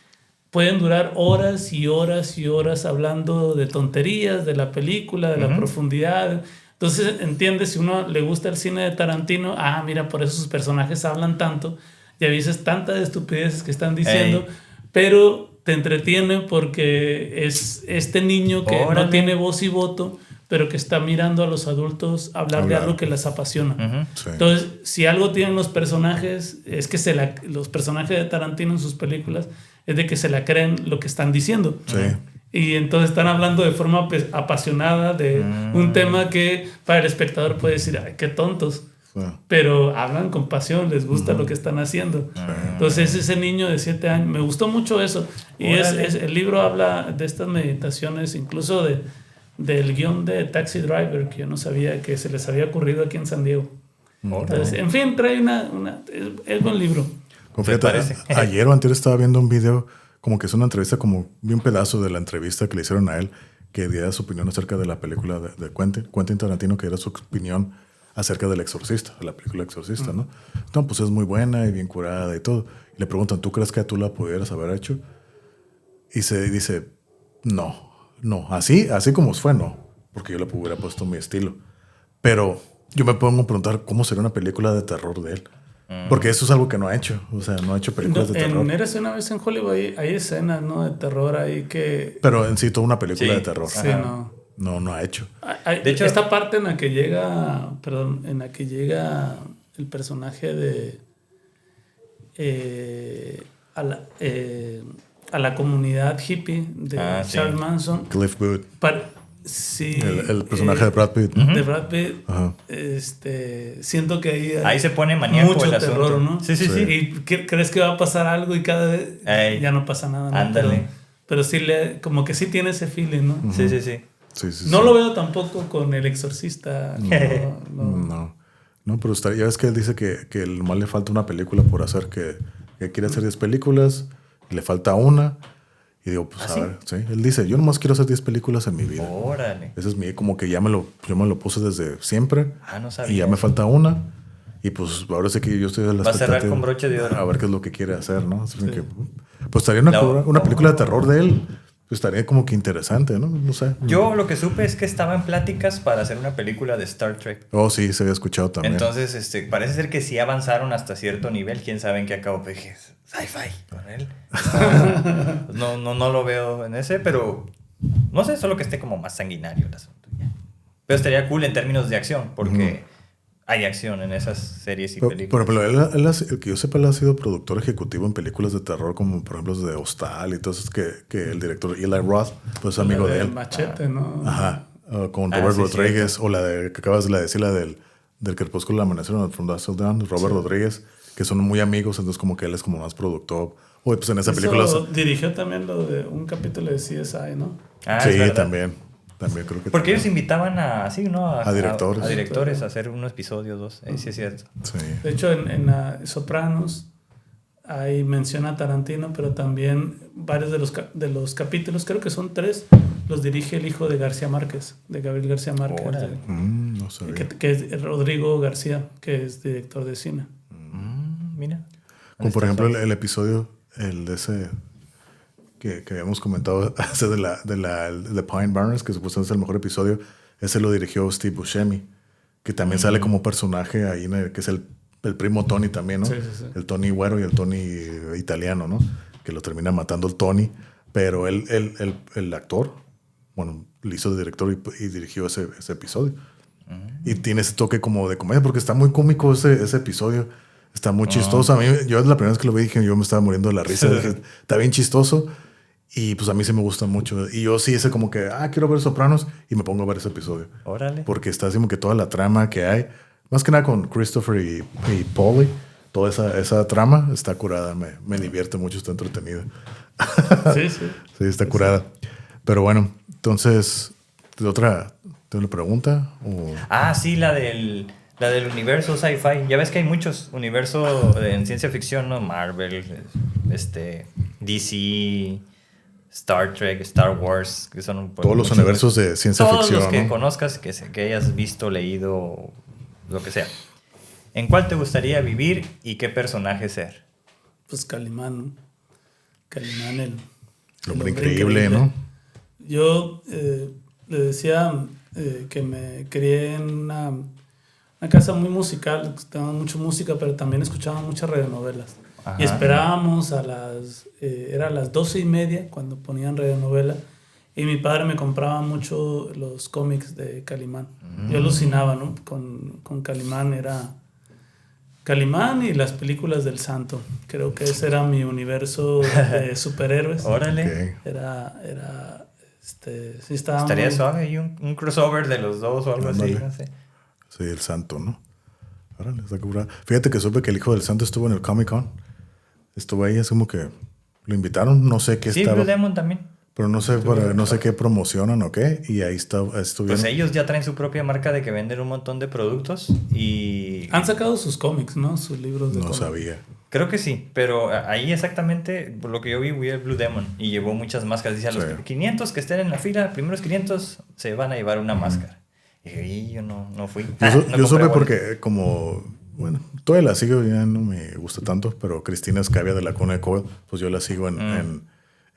pueden durar horas y horas y horas hablando de tonterías, de la película, de la profundidad. Entonces entiendes, si uno le gusta el cine de Tarantino, mira, por eso sus personajes hablan tanto, y a veces tantas estupideces que están diciendo, pero te entretiene porque es este niño que no tiene voz y voto, pero que está mirando a los adultos hablar de algo que les apasiona. Sí. Entonces, si algo tienen los personajes, es que los personajes de Tarantino en sus películas, es de que se la creen lo que están diciendo. Sí. Y entonces están hablando de forma apasionada de un tema que para el espectador puede decir, ay, qué tontos. Pero hablan con pasión, les gusta lo que están haciendo. Entonces ese niño de 7 años, me gustó mucho eso. Y el libro habla de estas meditaciones, incluso del guión de Taxi Driver, que yo no sabía que se les había ocurrido aquí en San Diego. Entonces, en fin, trae es buen libro. Ayer o antes estaba viendo un video, como que es una entrevista, como vi un pedazo de la entrevista que le hicieron a él, que diera su opinión acerca de la película de Quentin Tarantino, que era su opinión acerca del Exorcista, de la película Exorcista, ¿no? No, pues es muy buena y bien curada y todo. Y le preguntan, ¿tú crees que tú la pudieras haber hecho? Y se dice, no, así como fue, no, porque yo le hubiera puesto mi estilo. Pero yo me pongo a preguntar cómo sería una película de terror de él. Porque eso es algo que no ha hecho. O sea, no ha hecho películas de terror. En Érase una vez en Hollywood hay escenas, ¿no? De terror ahí que... Pero en sí, toda una película de terror. Sí, no. No ha hecho. De hecho, esta parte en la que llega... Perdón, en la que llega el personaje de... a la comunidad hippie de Charles Manson. Cliff Booth. Sí, el personaje de Brad Pitt. De Brad Pitt. Siento que ahí se pone maníaco mucho el terror, asunto. ¿no? Sí. Y crees que va a pasar algo y cada vez ya no pasa nada, ¿no? Ándale. Pero sí como que sí tiene ese feeling, ¿no? Sí. No lo veo tampoco con El Exorcista. No, pero ya ves que él dice que nomás le falta una película por hacer, que quiere hacer 10 películas y le falta una. Y digo, pues a ver, sí. Él dice, yo nomás quiero hacer 10 películas en mi vida. Órale. Ese es como que yo me lo puse desde siempre. No sabía. Y ya me falta una. Y pues ahora sé que yo estoy de la Va a cerrar con broche de oro. A ver qué es lo que quiere hacer, ¿no? Así que, pues estaría una película de terror de él. Pues estaría como que interesante, ¿no? No sé. Yo lo que supe es que estaba en pláticas para hacer una película de Star Trek. Oh, sí, se había escuchado también. Entonces, parece ser que sí avanzaron hasta cierto nivel. Quién sabe en qué acabó. Pues dije, sci-fi con él. No lo veo en ese, pero no sé, solo que esté como más sanguinario el asunto. Pero estaría cool en términos de acción, porque hay acción en esas series y películas. Por ejemplo, el que yo sepa, él ha sido productor ejecutivo en películas de terror, como por ejemplo de Hostal y todo eso, que el director Eli Roth, pues amigo de él. Machete, ¿no? Ajá. Con Robert Rodríguez, cierto. o la de que acabas de decir, la del Crepúsculo del Amanecer, From Dusk Till Dawn, Robert Rodríguez, que son muy amigos, entonces como que él es como más productor. Oye, pues en esa película... Dirigió también lo de un capítulo de CSI, ¿no? Sí, también creo que... Porque ellos invitaban a directores. A directores a hacer unos episodios, 2. Sí, es cierto. Sí. De hecho, en Sopranos ahí menciona a Tarantino, pero también varios de los capítulos, creo que son 3, los dirige el hijo de García Márquez, de Gabriel García Márquez. No sabía. Que es Rodrigo García, que es director de cine. Mira. Como por ejemplo el episodio, el de ese... Que habíamos comentado ese de Pine Barrens, que supuestamente es el mejor episodio. Ese lo dirigió Steve Buscemi, que también sale como personaje ahí, que es el primo Tony también, ¿no? Sí. El Tony güero y el Tony italiano, ¿no? Que lo termina matando el Tony. Pero el actor, bueno, lo hizo de director y dirigió ese episodio. Y tiene ese toque como de comedia, porque está muy cómico ese episodio. Está muy chistoso. A mí, yo la primera vez que lo vi, dije, yo me estaba muriendo de la risa. Dije, está bien chistoso. Y pues a mí sí me gusta mucho. Y yo sí, ese como que, quiero ver Sopranos. Y me pongo a ver ese episodio. Órale. Porque está así como que toda la trama que hay. Más que nada con Christopher y Paulie. Toda esa trama está curada. Me divierte mucho, está entretenido. Sí. Sí, está curada. Pero bueno, entonces, ¿tienes otra pregunta? Sí, la del universo sci-fi. Ya ves que hay muchos universos en ciencia ficción, ¿no? Marvel, DC, Star Trek, Star Wars, que son todos los universos de ciencia ficción. Todos los que ¿no? conozcas, que hayas visto, leído, lo que sea. ¿En cuál te gustaría vivir y qué personaje ser? Pues Calimán, ¿no? Calimán, el hombre increíble, ¿no? Yo le decía que me crié en una casa muy musical, escuchaba mucho música, pero también escuchaba muchas radionovelas. Ajá. Y esperábamos era a las 12:30 cuando ponían radionovela, y mi padre me compraba mucho los cómics de Calimán. Yo alucinaba, ¿no? Con Calimán, era Calimán y las películas del Santo. Creo que ese era mi universo de superhéroes. Órale. Okay. Sí estaba Estaría muy... suave y un crossover de los dos o algo así, no sé. Sí, el Santo, ¿no? Órale, está curado. Fíjate que supe que el hijo del Santo estuvo en el Comic Con. Estuvo ahí, es como que lo invitaron, no sé qué estaba. Sí, Blue Demon también. Pero no sé qué promocionan o qué. Y ahí estuvieron. Pues ellos ya traen su propia marca de que venden un montón de productos y... Han sacado sus cómics, ¿no? Sus libros de No cómics. sabía. Creo que sí, pero ahí exactamente, por lo que yo vi, fui el Blue Demon y llevó muchas máscaras. Dice, a los 500 que estén en la fila, primeros 500 se van a llevar una máscara. Y yo no fui. Yo supe porque como, bueno, todavía la sigo, ya no me gusta tanto, pero Cristina Escavia de la Cuna de Coil, pues yo la sigo en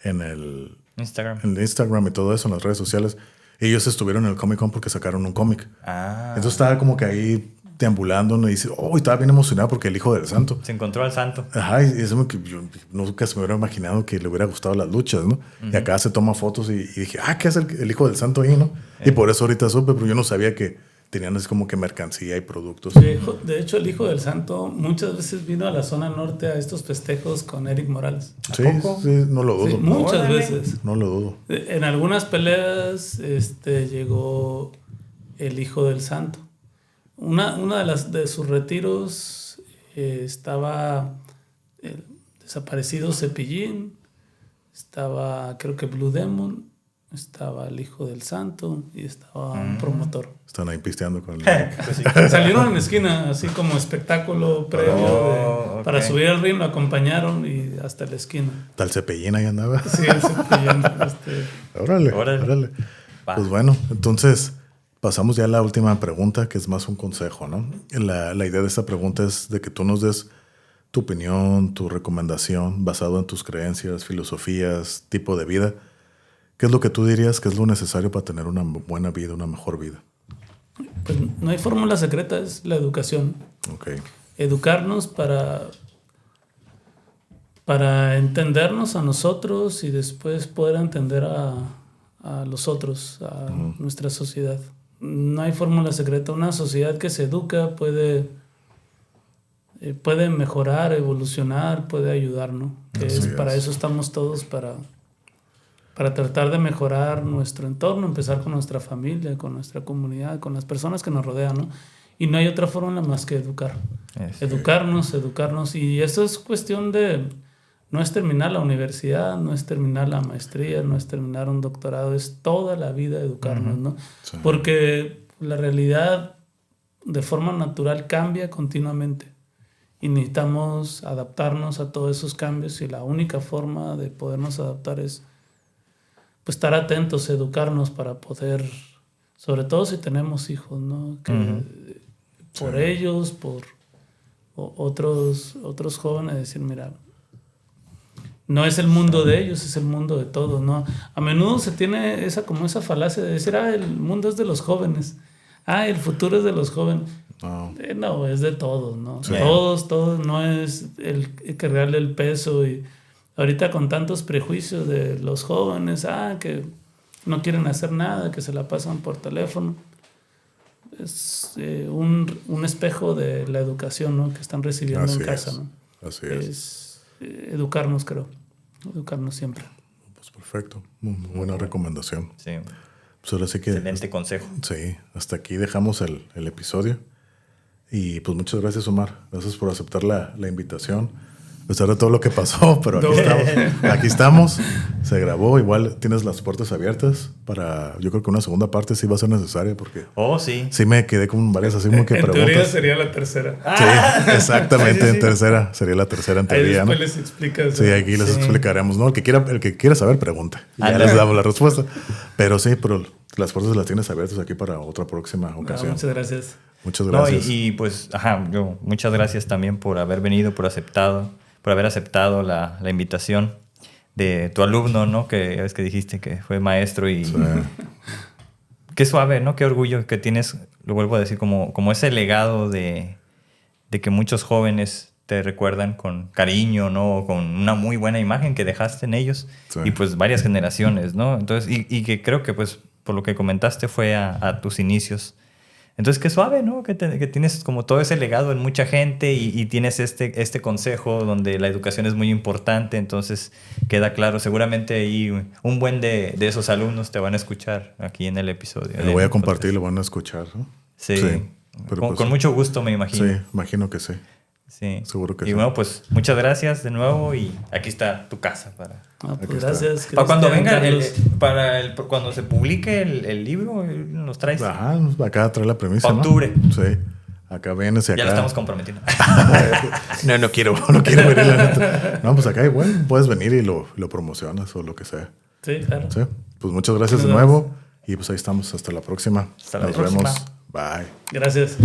el Instagram. En Instagram y todo eso, en las redes sociales. Ellos estuvieron en el Comic Con porque sacaron un cómic. Entonces estaba como que ahí deambulando, ¿no? Y dice, estaba bien emocionado porque el hijo del santo. Se encontró al santo. Ajá, y eso que yo nunca se me hubiera imaginado que le hubiera gustado las luchas, ¿no? Y acá se toma fotos y dije, ¿qué hace el hijo del santo ahí, no? Y por eso ahorita supe, pero yo no sabía que tenían así como que mercancía y productos. De hecho, el hijo del santo muchas veces vino a la zona norte a estos festejos con Eric Morales. Sí, no lo dudo. Sí, muchas veces. No lo dudo. En algunas peleas llegó el hijo del santo. Una de sus retiros estaba desaparecido Cepillín, estaba creo que Blue Demon, estaba el hijo del santo y estaba un promotor. Están ahí pisteando con el... Pues sí. Salieron en la esquina, así como espectáculo previo para subir al ring, lo acompañaron y hasta la esquina. Tal Cepillín ahí andaba. Sí, el Cepillín. Órale. Pues bueno, entonces pasamos ya a la última pregunta, que es más un consejo, ¿no? La idea de esta pregunta es de que tú nos des tu opinión, tu recomendación basado en tus creencias, filosofías, tipo de vida. ¿Qué es lo que tú dirías que es lo necesario para tener una buena vida, una mejor vida? Pues no hay fórmula secreta, es la educación. Okay. Educarnos para entendernos a nosotros y después poder entender a los otros, a nuestra sociedad. No hay fórmula secreta. Una sociedad que se educa puede mejorar, evolucionar, puede ayudar, ¿no? Para eso estamos todos, para tratar de mejorar nuestro entorno, empezar con nuestra familia, con nuestra comunidad, con las personas que nos rodean, ¿no? Y no hay otra fórmula más que educar. Educarnos. Y eso es cuestión de... No es terminar la universidad, no es terminar la maestría, no es terminar un doctorado, es toda la vida educarnos, ¿no? Sí. Porque la realidad de forma natural cambia continuamente y necesitamos adaptarnos a todos esos cambios y la única forma de podernos adaptar es pues estar atentos, educarnos para poder, sobre todo si tenemos hijos, ¿no? Que por ellos, por otros jóvenes, decir, mira, no es el mundo de ellos, es el mundo de todos, ¿no? A menudo se tiene esa falacia de decir, el mundo es de los jóvenes, el futuro es de los jóvenes. No, es de todos, ¿no? Sí. Todos, no es el cargarle el peso. Y ahorita con tantos prejuicios de los jóvenes, que no quieren hacer nada, que se la pasan por teléfono. Es un espejo de la educación, ¿no? Que están recibiendo en casa, ¿no? Así es. Educarnos, creo. Educarnos siempre. Pues perfecto. Muy buena recomendación. Sí. Pues ahora sí que... Excelente consejo. Sí. Hasta aquí dejamos el episodio. Y pues muchas gracias, Omar. Gracias por aceptar la invitación. A pesar de todo lo que pasó, pero aquí estamos. Se grabó. Igual tienes las puertas abiertas para... Yo creo que una segunda parte sí va a ser necesaria porque... sí. Sí me quedé con varias así como que preguntas. En teoría sería la tercera. Sí, exactamente. Sí. En tercera. Sería la tercera en teoría, ahí después, ¿no? Les explicas. Sí, aquí les explicaremos, ¿no? El que quiera saber, pregunta. Ya les damos la respuesta. Pero sí, pero las puertas las tienes abiertas aquí para otra próxima ocasión. Muchas gracias. Muchas gracias. Y pues, muchas gracias también por haber venido, por haber aceptado la invitación de tu alumno, ¿no? Que es que dijiste que fue maestro y... Sí. Qué suave, ¿no? Qué orgullo que tienes, lo vuelvo a decir, como ese legado de que muchos jóvenes te recuerdan con cariño, ¿no? Con una muy buena imagen que dejaste en ellos. Sí. Y pues varias generaciones, ¿no? Entonces, y que creo que pues por lo que comentaste fue a tus inicios. Entonces, qué suave, ¿no? Que tienes como todo ese legado en mucha gente y tienes este consejo donde la educación es muy importante. Entonces, queda claro. Seguramente ahí un buen de esos alumnos te van a escuchar aquí en el episodio. Lo voy a compartir, lo van a escuchar, ¿no? Sí. Con mucho gusto, me imagino. Sí, imagino que sí. Sí. Seguro que sí. Y bueno, pues muchas gracias de nuevo y aquí está tu casa para... pues gracias. Para cuando venga, cuando se publique el libro, nos traes. Acá trae la premisa, para octubre. ¿no? Sí. Acá vienes y acá... Ya lo estamos comprometiendo. no quiero venir, la neta. No, pues acá igual puedes venir y lo promocionas o lo que sea. Sí, claro. Sí. Pues muchas gracias de nuevo. Y pues ahí estamos. Hasta la próxima. Hasta la Nos próxima. vemos. Bye. Gracias.